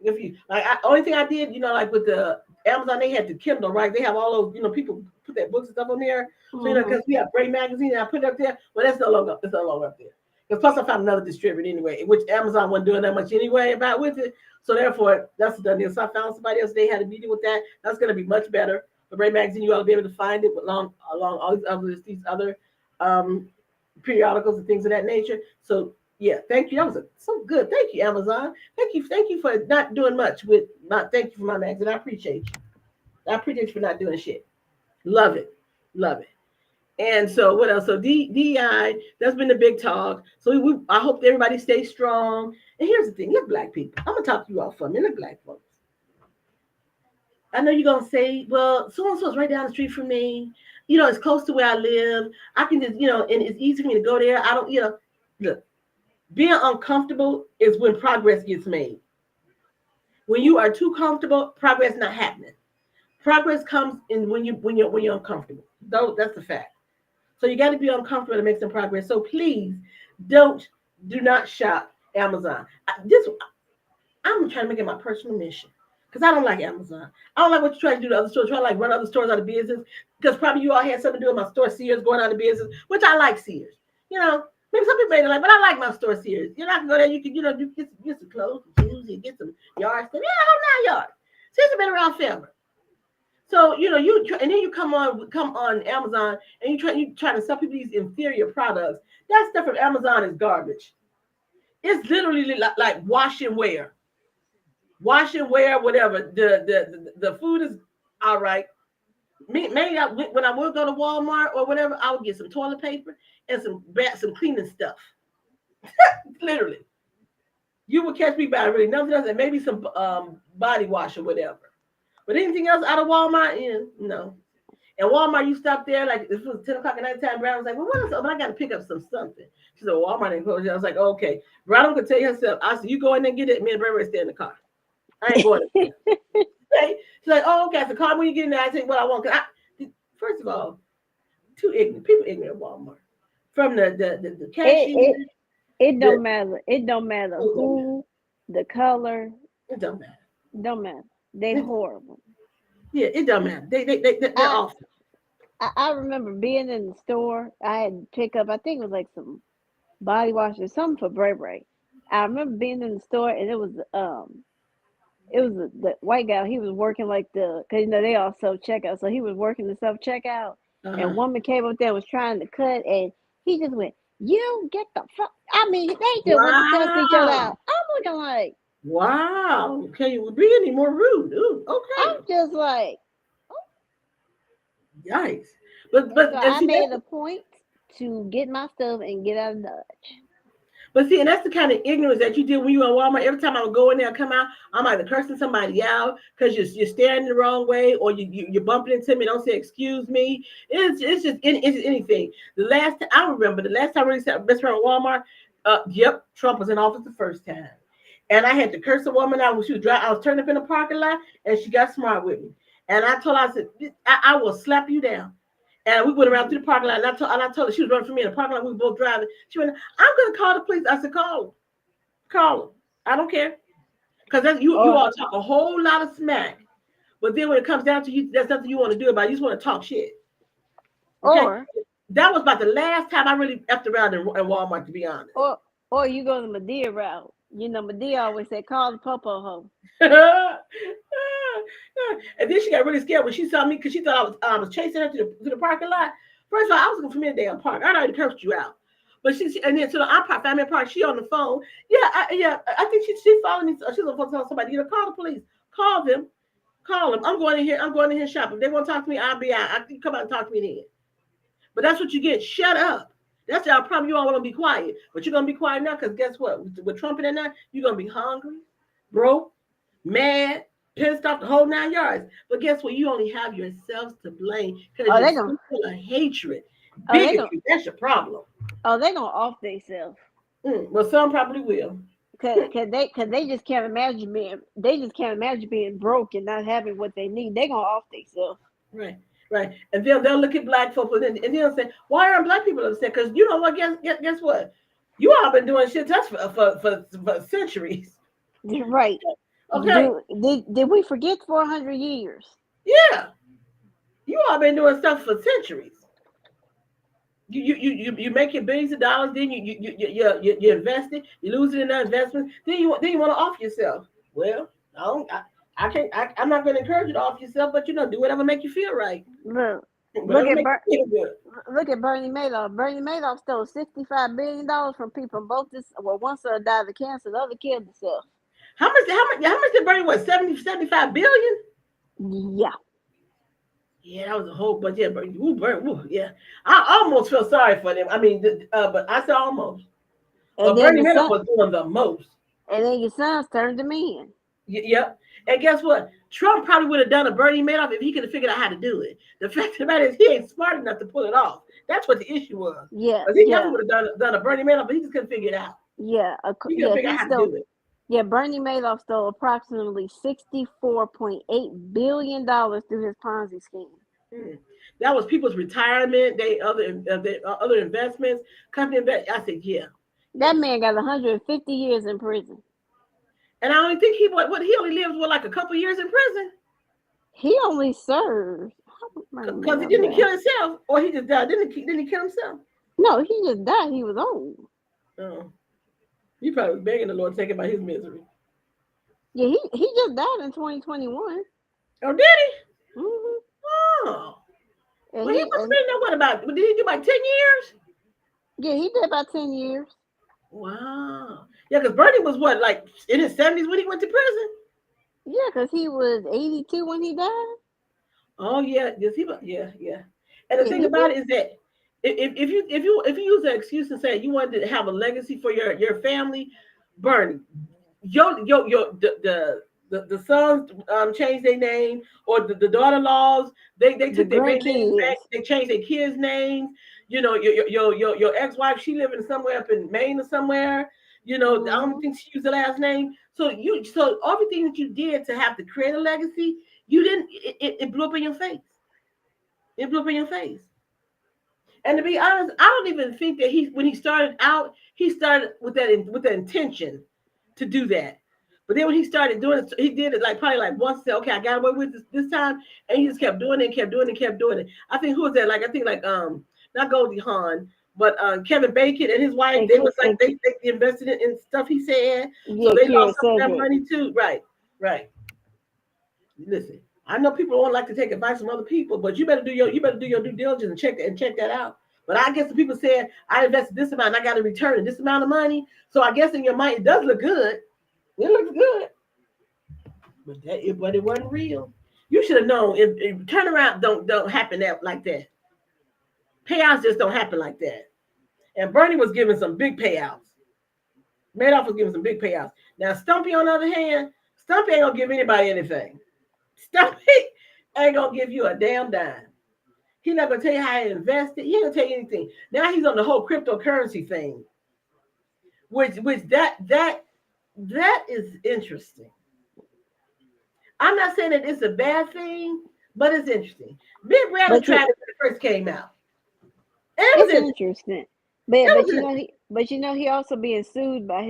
If you like, only thing I did, like with the Amazon, they had the Kindle, right? They have all those, people put their books and stuff on there. So because we have Brave Magazine, and I put it up there. Well, that's no longer up there. Because plus, I found another distributor anyway, which Amazon wasn't doing that much anyway about with it. So therefore, that's done deal. So I found somebody else. They had a meeting with that. That's going to be much better for Brave Magazine. You ought to be able to find it along all these other periodicals and things of that nature. So. Yeah, thank you. That was so good. Thank you, Amazon. Thank you for not doing much with not. Thank you for my magazine. I appreciate you. I appreciate you for not doing shit. Love it. And so what else? So DEI, that's been the big talk. So I hope everybody stays strong. And here's the thing, look, black people. I'm gonna talk to you all for a minute, black folks. I know you're gonna say, well, so and so's right down the street from me. It's close to where I live. I can just, and it's easy for me to go there. I don't, look. Being uncomfortable is when progress gets made. When you are too comfortable, progress is not happening. Progress comes in when you're uncomfortable. Though that's a fact. So you got to be uncomfortable to make some progress. So please do not shop Amazon. I'm trying to make it my personal mission because I don't like Amazon. I don't like what you try to do to other stores. Try to like run other stores out of business because probably you all had something to do with my store Sears going out of business, which I like Sears. Maybe some people may like, but I like my store Sears. I can go there. You can, you get some clothes, some shoes, you get some yard stuff. Yeah, I have 9 yards. Sears have been around forever. So and then you come on Amazon and you try to sell people these inferior products. That stuff from Amazon is garbage. It's literally like wash and wear, whatever. The food is all right. Maybe when I would go to Walmart or whatever, I would get some toilet paper and some cleaning stuff. Literally, you would catch me by really nothing else, and maybe some body wash or whatever. But anything else out of Walmart, no. And Walmart, you stop there like it was 10 o'clock at night time. Brown was like, "Well, what else? But I got to pick up something." She said, "Walmart ain't closed." I was like, "Okay." Brown could tell you herself. I said, "You go in there and get it. Me and Brenda stay in the car. I ain't going there." She's like, "Oh, okay." So call when you get in there. I say what I want. First of all, people ignorant at Walmart. From the cashier. It don't matter. It don't matter who, the color. It don't matter. Don't matter. They horrible. Yeah, it don't matter. They're awful. I remember being in the store. I had to pick up, I think it was like some body wash or something for Bray Bray. I remember being in the store and it was the white guy. He was working like because they all self checkout, so he was working the self checkout. And a woman came up there and was trying to cut, and he just went, You get the fuck. I mean, they just went to cuss each other Wow. out. I'm looking like, Wow. Okay, we're being any more rude. Ooh, I'm okay. just like, Yikes. so And I see made that a point to get my stuff and get out of Dodge. but see, and that's the kind of ignorance that you did when you were in Walmart. Every time I would go in there and come out, I'm either cursing somebody out because you're staring the wrong way, or you're bumping into me. Don't say excuse me. It's just anything. I remember the last time I really sat best friend at Walmart. Yep, Trump was in office the first time, and I had to curse a woman out when she was driving. I was turning up in the parking lot, and she got smart with me. And I told her, I said, I will slap you down. And we went around through the parking lot, and I told her she was running from me in the parking lot. We were both driving. She went, I'm going to call the police. I said, call them. I don't care, because you all talk a whole lot of smack, but then when it comes down to you, that's nothing you want to do about it. You just want to talk shit. Okay, that was about the last time I really effed around in Walmart, to be honest. Or you go the Medea route. You know, Medea always said, call the popo hoe. And then she got really scared when she saw me because she thought I was chasing her to the parking lot. First of all, I was looking for me a damn park. I already cursed you out. But and then so I'm family park. She on the phone. I think she's following me. She's on the phone telling somebody, call the police. Call them. I'm going in here. I'm going in here shopping. If they want to talk to me, I'll be out. I can come out and talk to me then. But that's what you get. Shut up. That's our problem. You all want to be quiet, but you're gonna be quiet now because guess what? With Trump in there, you're gonna be hungry, broke, mad, pissed off, the whole 9 yards. But guess what? You only have yourselves to blame because you're full of hatred, bigotry. That's your problem. Oh, they're gonna off themselves. Well, some probably will. Cause they just can't imagine being broke and not having what they need. They're gonna off themselves. Right. And then they'll look at black folks and then they'll say, why aren't black people upset? Because you know what? Guess what? You all been doing shit that's for centuries. Right. Okay. Did we forget 400 years? Yeah. You all been doing stuff for centuries. You make your billions of dollars, then you invest it, you lose it in that investment, then you want to off yourself. Well, I can't. I'm not going to encourage you to off yourself, but do whatever make you feel right. Look at Bernie Madoff. Bernie Madoff stole $65 billion from people from both this. Well, one son died of cancer, the other killed himself. How much did Bernie? What, 75 billion? Yeah. Yeah, that was a whole bunch. Yeah, Bernie. Yeah, I almost feel sorry for them. I mean, but I said almost. But Bernie Madoff was doing the most. And then your sons turned him in. Yep. And guess what? Trump probably would have done a Bernie Madoff if he could have figured out how to do it. The fact of the matter is he ain't smart enough to pull it off. That's what the issue was. Yeah. He definitely would have done a Bernie Madoff, but he just couldn't figure it out. Yeah. He couldn't figure out how to do it. Yeah, Bernie Madoff stole approximately $64.8 billion through his Ponzi scheme. That was people's retirement, other investments, company investments. I said, yeah. That man got 150 years in prison. And I only think he only lived like a couple years in prison. He only served because he didn't kill himself, or he just died. Didn't he kill himself? No, he just died. He was old. Oh, he probably was begging the Lord to take him by his misery. Yeah, he just died in 2021. Oh, did he? Mm-hmm. Oh, well, he must have been what about? Did he do about 10 years? Yeah, he did about 10 years. Wow. Yeah, because Bernie was what, like in his 70s when he went to prison? Yeah, because he was 82 when he died. Oh yeah, yeah. And the thing about it is that if you use the excuse and say you wanted to have a legacy for your family, Bernie, the sons changed their name, or the daughter-in-laws they took their names back. They changed their kids' names. Your ex-wife, she living somewhere up in Maine or somewhere. I don't think she used the last name. So everything that you did to have to create a legacy, you didn't. It blew up in your face. It blew up in your face. And to be honest, I don't even think that when he started out, he started with the intention to do that. But then when he started doing it, he did it probably once. Said, "Okay, I got away with this time," and he just kept doing it, kept doing it. I think who was that? I think not Goldie Hawn, but Kevin Bacon and his wife. They was they invested in stuff he said, so they lost some of their money too. Right. Listen, I know people don't like to take advice from other people, but you better do your due diligence and check that out But I guess the people said I invested this amount and I got to return this amount of money. So I guess in your mind it does look good. It looks good, but it wasn't real. You should have known. If turnaround don't happen like that. Payouts just don't happen like that. And Bernie was giving some big payouts. Madoff was giving some big payouts. Now Stumpy, on the other hand, Stumpy ain't gonna give anybody anything. Stumpy ain't gonna give you a damn dime. He's not gonna tell you how to invest it. He ain't gonna tell you anything. Now he's on the whole cryptocurrency thing, which that is interesting. I'm not saying that it's a bad thing, but it's interesting. Big Brother tried it when it first came out. It was interesting. But he also being sued by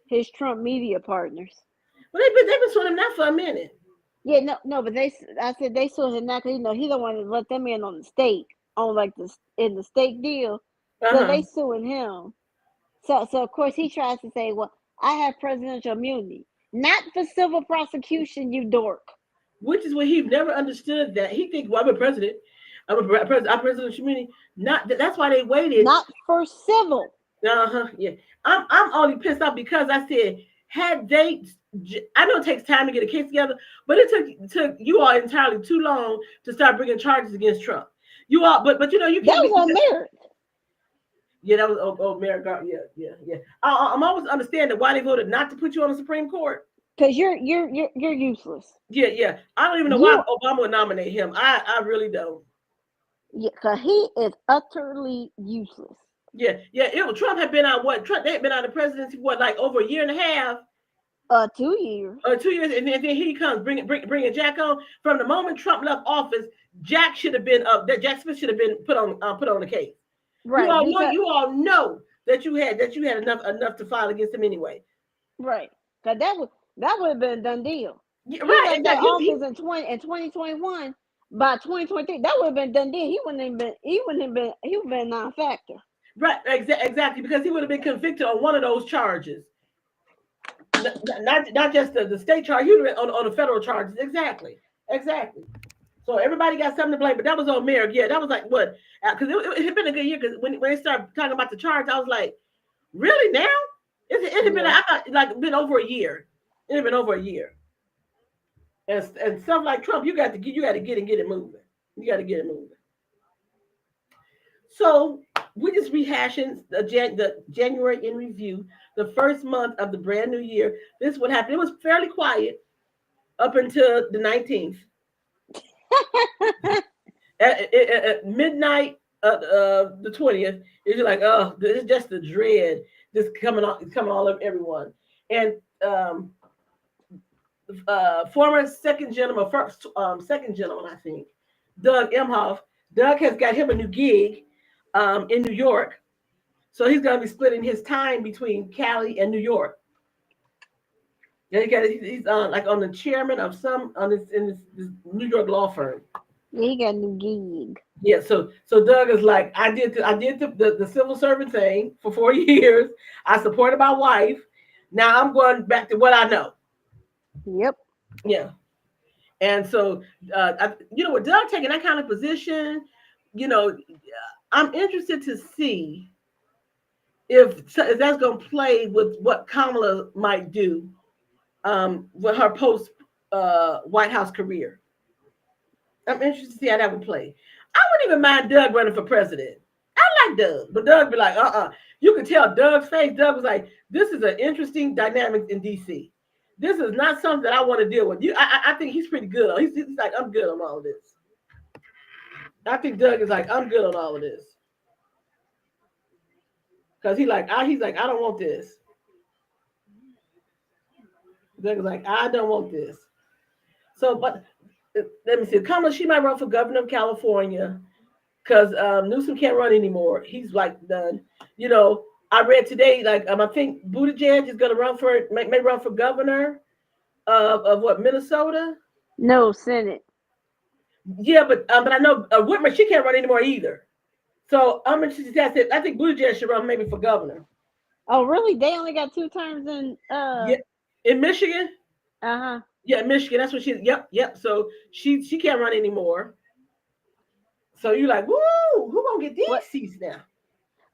his Trump media partners. Well, they've been suing him now for a minute. Yeah, no, but I said they sued him now because he don't want to let them in on the stake, in the stake deal. So they suing him. So of course he tries to say, well, I have presidential immunity, not for civil prosecution, you dork. Which is what he never understood. That he thinks, well, I'm a president. I'm presidential immunity. That's why they waited. Not for civil. Yeah. I'm only pissed off because I said had they. I know it takes time to get a case together, but it took you all entirely too long to start bringing charges against Trump. You all, but you can't. That was on merit. Yeah, that was merit. Yeah. I'm always understanding why they voted not to put you on the Supreme Court. Because you're useless. Yeah. I don't even know why Obama would nominate him. I really don't. Yeah, because he is utterly useless. Yeah. Trump had been on what? Trump, they had been on the presidency like over a year and a half. 2 years. 2 years, and then he comes bringing Jack on. From the moment Trump left office, Jack should have been up. That Jack Smith should have been put on the case. Right. You all know that you had enough to file against him anyway. Right. Because that would have been a done deal. Yeah, right. That office in 2021. By 2023, that would have been done deal. He wouldn't have been a non-factor. Right. Exactly. Because he would have been convicted on one of those charges. Not just the state charge, you on the federal charges. Exactly. So everybody got something to blame, but that was on Merrick. Yeah, that was like what? Because it had been a good year. Because when they started talking about the charge, I was like, really now? It had been I thought been over a year. It had been over a year. And stuff like Trump, you got to get it moving. You got to get it moving. So we're just rehashing the January in review, the first month of the brand new year. This is what happened. It was fairly quiet up until the 19th. at midnight, the 20th, it's like, oh, this is just the dread just coming all of everyone. And former second gentleman, I think, Doug Emhoff. Doug has got him a new gig in New York, so he's going to be splitting his time between Cali and New York. Yeah, he's on the chairman of in this New York law firm. Yeah, he got a new gig. Yeah, so Doug is like, I did the civil servant thing for 4 years. I supported my wife. Now I'm going back to what I know. Yep. Yeah. And so, with Doug taking that kind of position, I'm interested to see if that's going to play with what Kamala might do with her post White House career. I'm interested to see how that would play. I wouldn't even mind Doug running for president. I like Doug, but Doug be like, You could tell Doug's face. Doug was like, this is an interesting dynamic in D.C. This is not something that I want to deal with. I think he's pretty good. He's like, I'm good on all of this. I think Doug is like, I'm good on all of this. Because he's like, I don't want this. Doug is like, I don't want this. So, but let me see. Kamala, she might run for governor of California because Newsom can't run anymore. He's like done. I read today, I think Buttigieg is going to may run for governor of what, Minnesota? No, Senate. Yeah, but I know Whitmer, she can't run anymore either. So I'm interested. I think Buttigieg should run maybe for governor. Oh, really? They only got 2 terms in in Michigan. Uh-huh. Yeah, Michigan. That's what she. Yep. So she can't run anymore. So you're like, woo, who gonna get these seats now?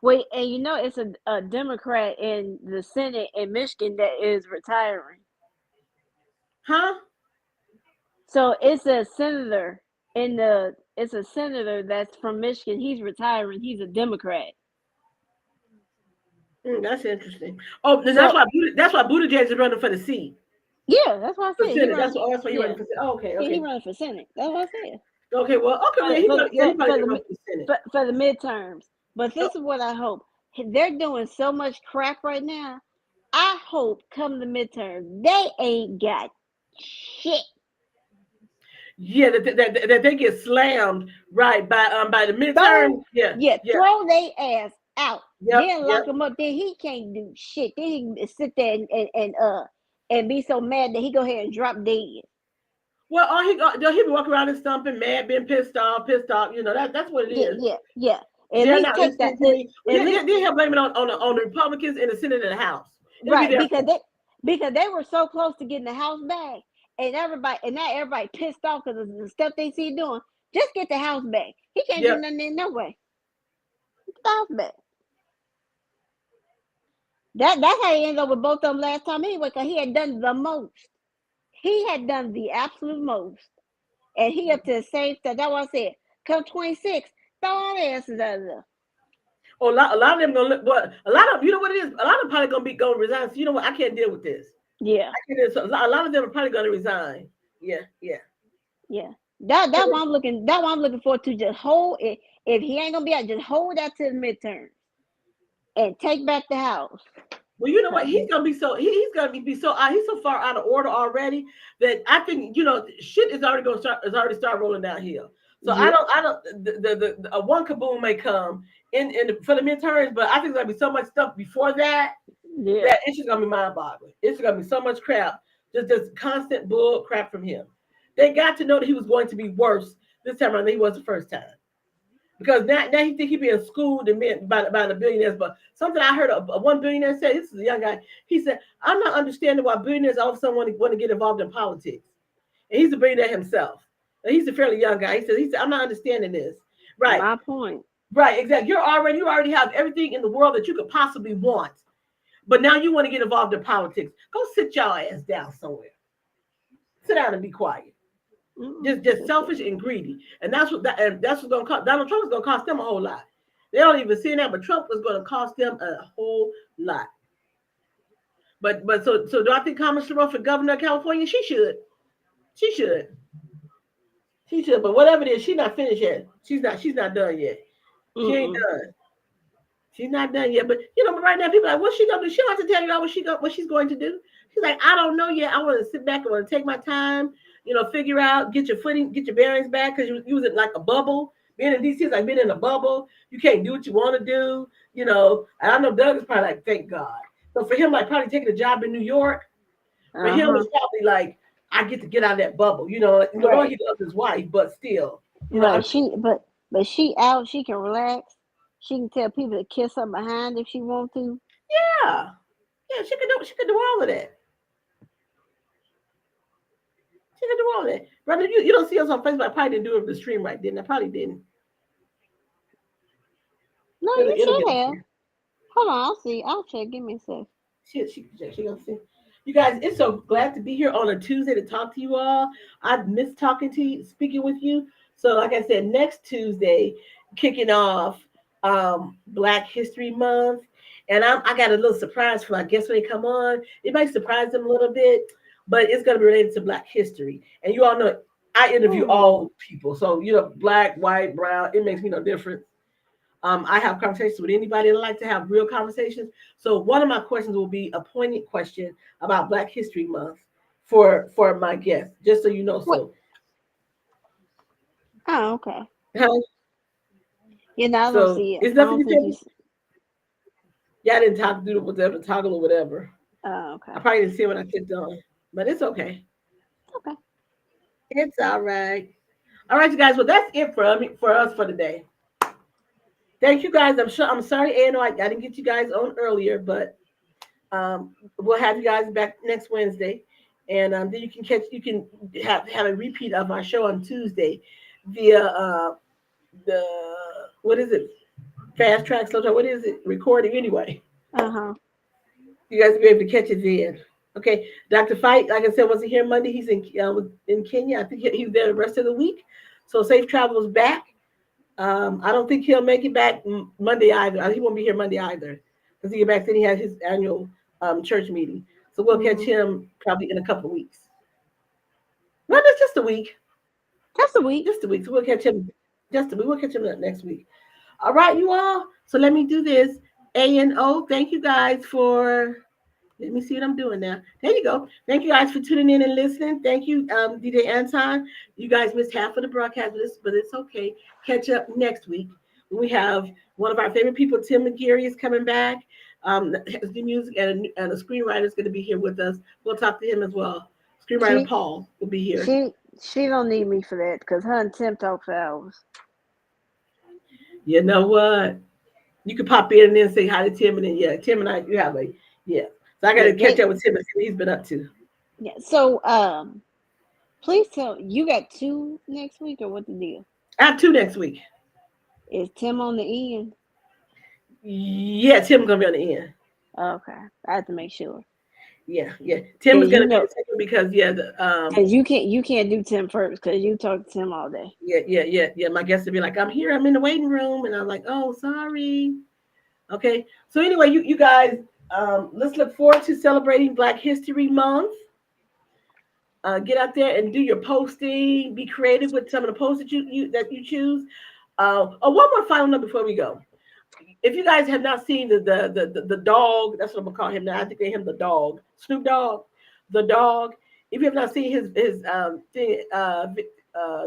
Wait, and it's a Democrat in the Senate in Michigan that is retiring. Huh? So it's a senator that's from Michigan. He's retiring. He's a Democrat. That's interesting. Oh, then that's why Buttigieg is running for the seat. Yeah, that's what I said. That's why he running for Senate. Oh, okay. Yeah, he running for Senate. That's what I said. Okay, well, okay, he probably run for the Senate. For the midterms. But this is what I hope. They're doing so much crap right now. I hope come the midterm, they ain't got shit. Yeah, that they get slammed right by the midterm. Yeah. Throw their ass out. Then lock him up. Then he can't do shit. Then he can sit there and be so mad that he go ahead and drop dead. Well, he'll be walking around and stumping, mad, being pissed off. That's what it is. Yeah. At least take that. Then he'll blame it on the Republicans in the Senate and the House. Right, because they were so close to getting the House back, and now everybody pissed off because of the stuff they see doing. Just get the House back. He can't do nothing in no way. Get the House back. That's how he ended up with both of them last time anyway, because he had done the most. He had done the absolute most. And he up to the same stuff. That's what I said. Come 26, throw all the asses out of there. Oh, a lot of them gonna look. But a lot of, you know what it is. A lot of them probably gonna resign. So you know what? I can't deal with this. Yeah. So a lot of them are probably gonna resign. Yeah. That's what I'm looking. That's what I'm looking for, to just hold it. If he ain't gonna be out, just hold that to the midterm, and take back the House. Well, you know what? He's gonna be so he's so far out of order already that I think shit is already start rolling downhill. So I don't the one kaboom may come for the midterms, but I think there's gonna be so much stuff before that that it's just gonna be mind-boggling. It's gonna be so much crap, just constant bull crap from him. They got to know that he was going to be worse this time around than he was the first time. Because now he think he being schooled and by the billionaires. But something I heard one billionaire say, this is a young guy, he said, I'm not understanding why billionaires all of a sudden want to get involved in politics. And he's a billionaire himself. And he's a fairly young guy. He said, I'm not understanding this. Right. My point. Right, exactly. You already have everything in the world that you could possibly want. But now you want to get involved in politics. Go sit your ass down somewhere. Sit down and be quiet. Just selfish and greedy, and that's what's going to cost. Donald Trump is going to cost them a whole lot. They don't even see that, but Trump is going to cost them a whole lot. But so do I think Kamala should run for governor of California? She should. But whatever it is, she's not finished yet. She's not done yet. She ain't done. She's not done yet. But but right now people are like, what's she gonna do? She don't have to tell you all what she's going to do. She's like, I don't know yet. I want to sit back. I want to take my time. Figure out, get your footing, get your bearings back, because you was in like a bubble. Being in DC is like being in a bubble. You can't do what you want to do. And I know Doug is probably like, thank God. So for him, like probably taking a job in New York, for him it's probably like, I get to get out of that bubble. He loves his wife, but still. But she out. She can relax. She can tell people to kiss her behind if she wants to. Yeah, she could do all of that. She could do all that. Brother, you don't see us on Facebook. I probably didn't do it for the stream right, didn't I? Probably didn't. No, you should have. Hold on, I'll see. I'll check. Give me a sec. She gonna see. You guys, it's so glad to be here on a Tuesday to talk to you all. I've missed speaking with you. So like I said, next Tuesday, kicking off Black History Month. And I got a little surprise for my guests when they come on. It might surprise them a little bit, but it's going to be related to Black history. And you all know I interview all people. So, black, white, brown, it makes me no difference. I have conversations with anybody that like to have real conversations. So one of my questions will be a poignant question about Black History Month for my guests, just so you know. So. Oh, okay. Huh? I don't see it. It's nothing you said. Yeah, I didn't do whatever, toggle or whatever. Oh, okay. I probably didn't see it when I clicked on, but it's okay. Okay. It's all right. All right, you guys. Well, that's it for us for today. Thank you guys. I'm sorry, A&O, I didn't get you guys on earlier, but we'll have you guys back next Wednesday, and then you can have a repeat of our show on Tuesday via the what is it? Fast track, slow track. What is it? Recording anyway. You guys will be able to catch it then. Okay, Dr. Fight, like I said, wasn't here Monday. He's in Kenya. I think he's there the rest of the week. So safe travels back. I don't think he'll make it back Monday either. He won't be here Monday either because he get back then he has his annual church meeting. So we'll catch him probably in a couple of weeks. No, that's just a week. Just a week. Just a week. So we'll catch him. Just a week. We'll catch him next week. All right, you all. So let me do this. A&O. Thank you guys for. Let me see what I'm doing now. There you go. Thank you guys for tuning in and listening. Thank you, DJ Anton. You guys missed half of the broadcast, but it's okay. Catch up next week. We have one of our favorite people, Tim McGeary, is coming back. The music and a screenwriter is going to be here with us. We'll talk to him as well. Screenwriter Paul will be here. She don't need me for that because her and Tim talk for hours. You know what? You could pop in and then say hi to Tim, and then Tim and I, you have So I got to catch up with Tim and see what he's been up to. Yeah. So please tell, you got 2 next week or what the deal? I have 2 next week. Is Tim on the end? Yeah, Tim's gonna be on the end. Okay, I have to make sure. Yeah. Tim is gonna be because because you can't do Tim first because you talk to Tim all day. Yeah. My guests will be like, I'm here, I'm in the waiting room, and I'm like, oh, sorry. Okay. So anyway, you guys, let's look forward to celebrating Black History Month. Get out there and do your posting. Be creative with some of the posts that you choose. One more final note before we go. If you guys have not seen the dog, that's what I'm gonna call him now. I think they him the dog, Snoop Dogg, the dog. If you have not seen his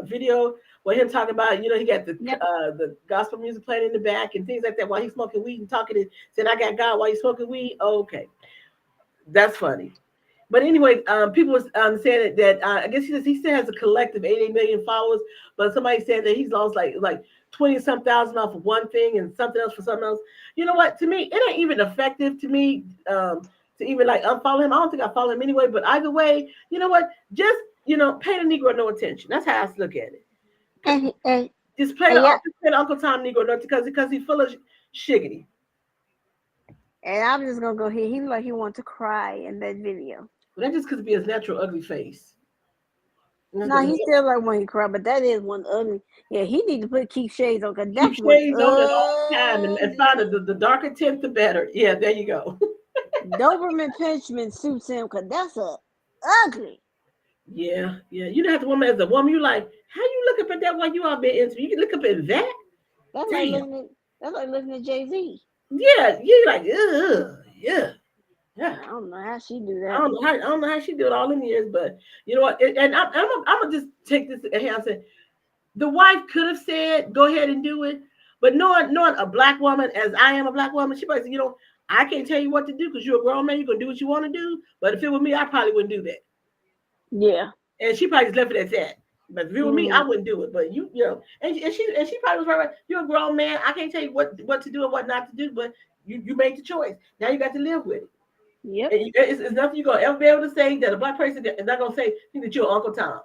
video where him talking about, he got the gospel music playing in the back and things like that while he's smoking weed and talking and saying, "I got God" while he's smoking weed. Okay, that's funny. But anyway, people was saying that I guess he still has a collective 88 million followers, but somebody said that he's lost like 20-some thousand off of one thing and something else for something else. You know what? To me, it ain't even effective to me to even unfollow him. I don't think I follow him anyway. But either way, you know what? Just pay the Negro no attention. That's how I look at it. Just play the Uncle Tom Negro no because he's full of shiggity. And I'm just gonna go here. He looked like he wants to cry in that video. But that's just because of his natural ugly face. No, he still like when he cry, but that is one ugly. Yeah, he need to keep shades on because that's keep shades on it all the time and find the darker tint the better. Yeah, there you go. Doberman Pinchman suits him because that's ugly. Yeah. You know, as a woman, you like, how you look up at that while you all been into? You can look up at that. That's like listening to Jay-Z. Yeah, you're like, yeah. I don't know how she do that. I don't know how she do it all in years, but you know what? And I'm gonna just take this ahead and say, the wife could have said, "Go ahead and do it," but knowing a black woman as I am a black woman, she probably said, I can't tell you what to do because you're a grown man. You're gonna do what you want to do. But if it were me, I probably wouldn't do that. Yeah. And she probably just left it at that. But if it were me, I wouldn't do it. But and she probably was right. You're a grown man. I can't tell you what to do and what not to do. But you made the choice. Now you got to live with it. Yep. It's nothing you're gonna ever be able to say that a black person is not gonna say that you're Uncle Tom.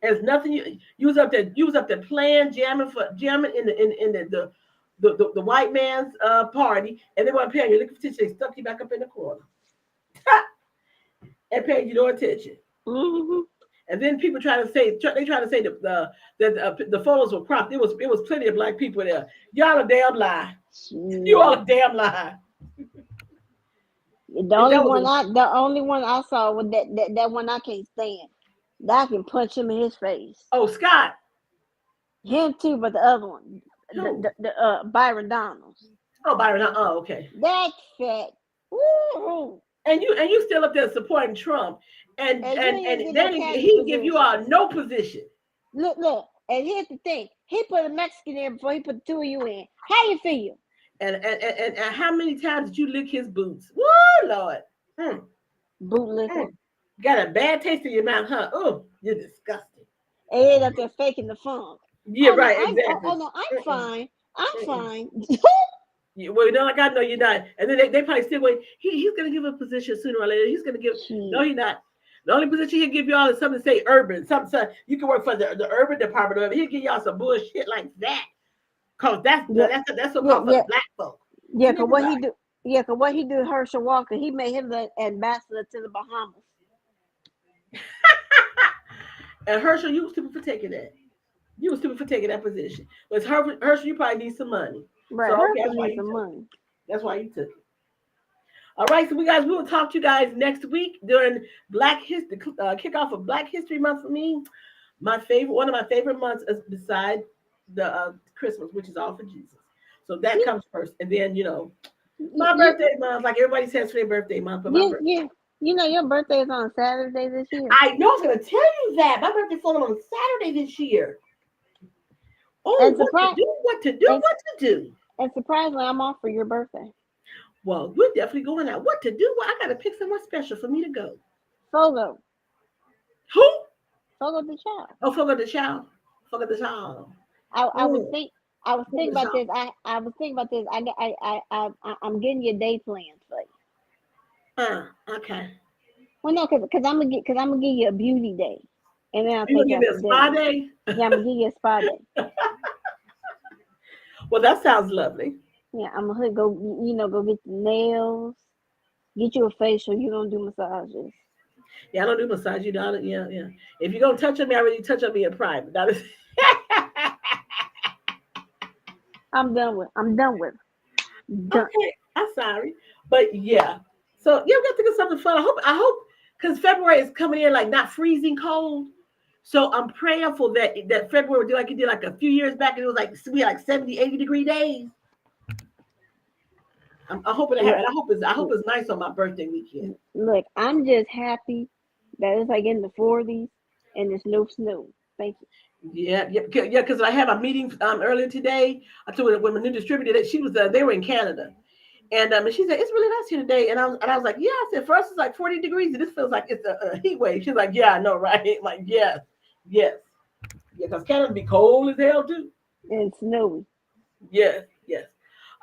It's nothing you was up there playing, jamming in the white man's party, and they weren't paying you. Look at they stuck you back up in the corner. And paid you no attention. Mm-hmm. And then people try to say that the photos were cropped. It was plenty of black people there. Y'all a damn lie. You all a damn lie. The only one I saw was that one I can't stand. That I can punch him in his face. Oh, Scott. Him too, but the other one, the Byron Donalds. Oh, Byron. Oh, okay. That fat. Woo. And you still up there supporting Trump, and then he give you all no position. Look, and here's the thing: he put a Mexican in before he put the two of you in. How you feel? And how many times did you lick his boots? Woo, Lord. Boot licking. Got a bad taste in your mouth, huh? Oh, you're disgusting. And up there faking the funk. Yeah, right, exactly. No, I'm fine. I'm fine. Well, like I know you're not. And then they probably still wait. He's going to give a position sooner or later. He's going to give. No, he's not. The only position he'll give y'all is something to say urban. Something you can work for the urban department. He'll give y'all some bullshit like that. Cause that's what called for the black folk. Yeah, cause what he do? Yeah, cause what he do? Herschel Walker, he made him the ambassador to the Bahamas. And Herschel, you was stupid for taking that. You was stupid for taking that position. But Herschel, you probably need some money. Right, So Herschel needs some money. That's why you took it. All right, so we will talk to you guys next week during Black History kickoff of Black History Month for me. One of my favorite months is beside the Christmas, which is all for Jesus. So that comes first, and then my birthday month, like everybody says for their birthday month. But your birthday is on Saturday this year. I know I was going to tell you that my birthday falling on Saturday this year. Oh, and what to do. And surprisingly, I'm off for your birthday. Well, we're definitely going out. What to do? Well, I got to pick someone special for me to go. Fogo. Who? Fogo the Child. Oh, Fogo the Child. Fogo the Child. I was thinking about this. I was thinking about this. I'm getting your day plans for you. Okay. Well, no, because I'm gonna give you a beauty day, and then I'll take you give me a spa day. Yeah, I'm gonna give you a spa day. Well, that sounds lovely. Yeah, I'm gonna go get the nails, get you a facial. You don't do massages. Yeah, I don't do massage. You don't. Yeah. If you're gonna touch on me, I already touch on me in private. I'm done with. Done. Okay, I'm sorry, but yeah. So we got to think of something fun. I hope, because February is coming in like not freezing cold. So I'm prayerful that February will do like it did like a few years back, and it was like we had like 70, 80-degree days. I'm hoping it happens. I hope it's nice on my birthday weekend. Look, I'm just happy that it's like in the 40s and there's no snow. Thank you. Yeah. Because I had a meeting earlier today. I told her when my new distributor that she was they were in Canada, and she said it's really nice here today. And I was like, yeah. I said for us it's like 40 degrees, and this feels like it's a heat wave. She's like, yeah, I know, right? I'm like, yes, yeah. Because Canada be cold as hell too, and snowy. Yes.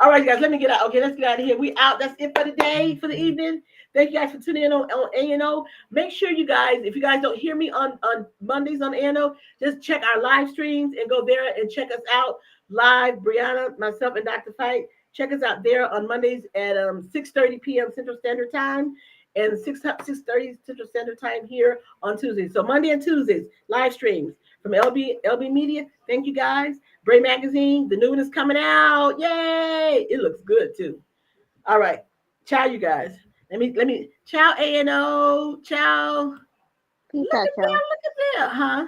All right, guys, let me get out. Okay, let's get out of here. We out. That's it for the day, for the evening. Thank you guys for tuning in on ANO. Make sure you guys, if you guys don't hear me on Mondays on ANO, just check our live streams and go there and check us out live. Brianna, myself, and Dr. Fight. Check us out there on Mondays at 6:30 p.m. Central Standard Time and 6:30 Central Standard Time here on Tuesdays. So Monday and Tuesdays, live streams from LB Media. Thank you guys. Bray Magazine, the new one is coming out. Yay! It looks good too. All right. Ciao, you guys. Let me ciao ANO. Ciao. Peace out, y'all. Look at that, huh?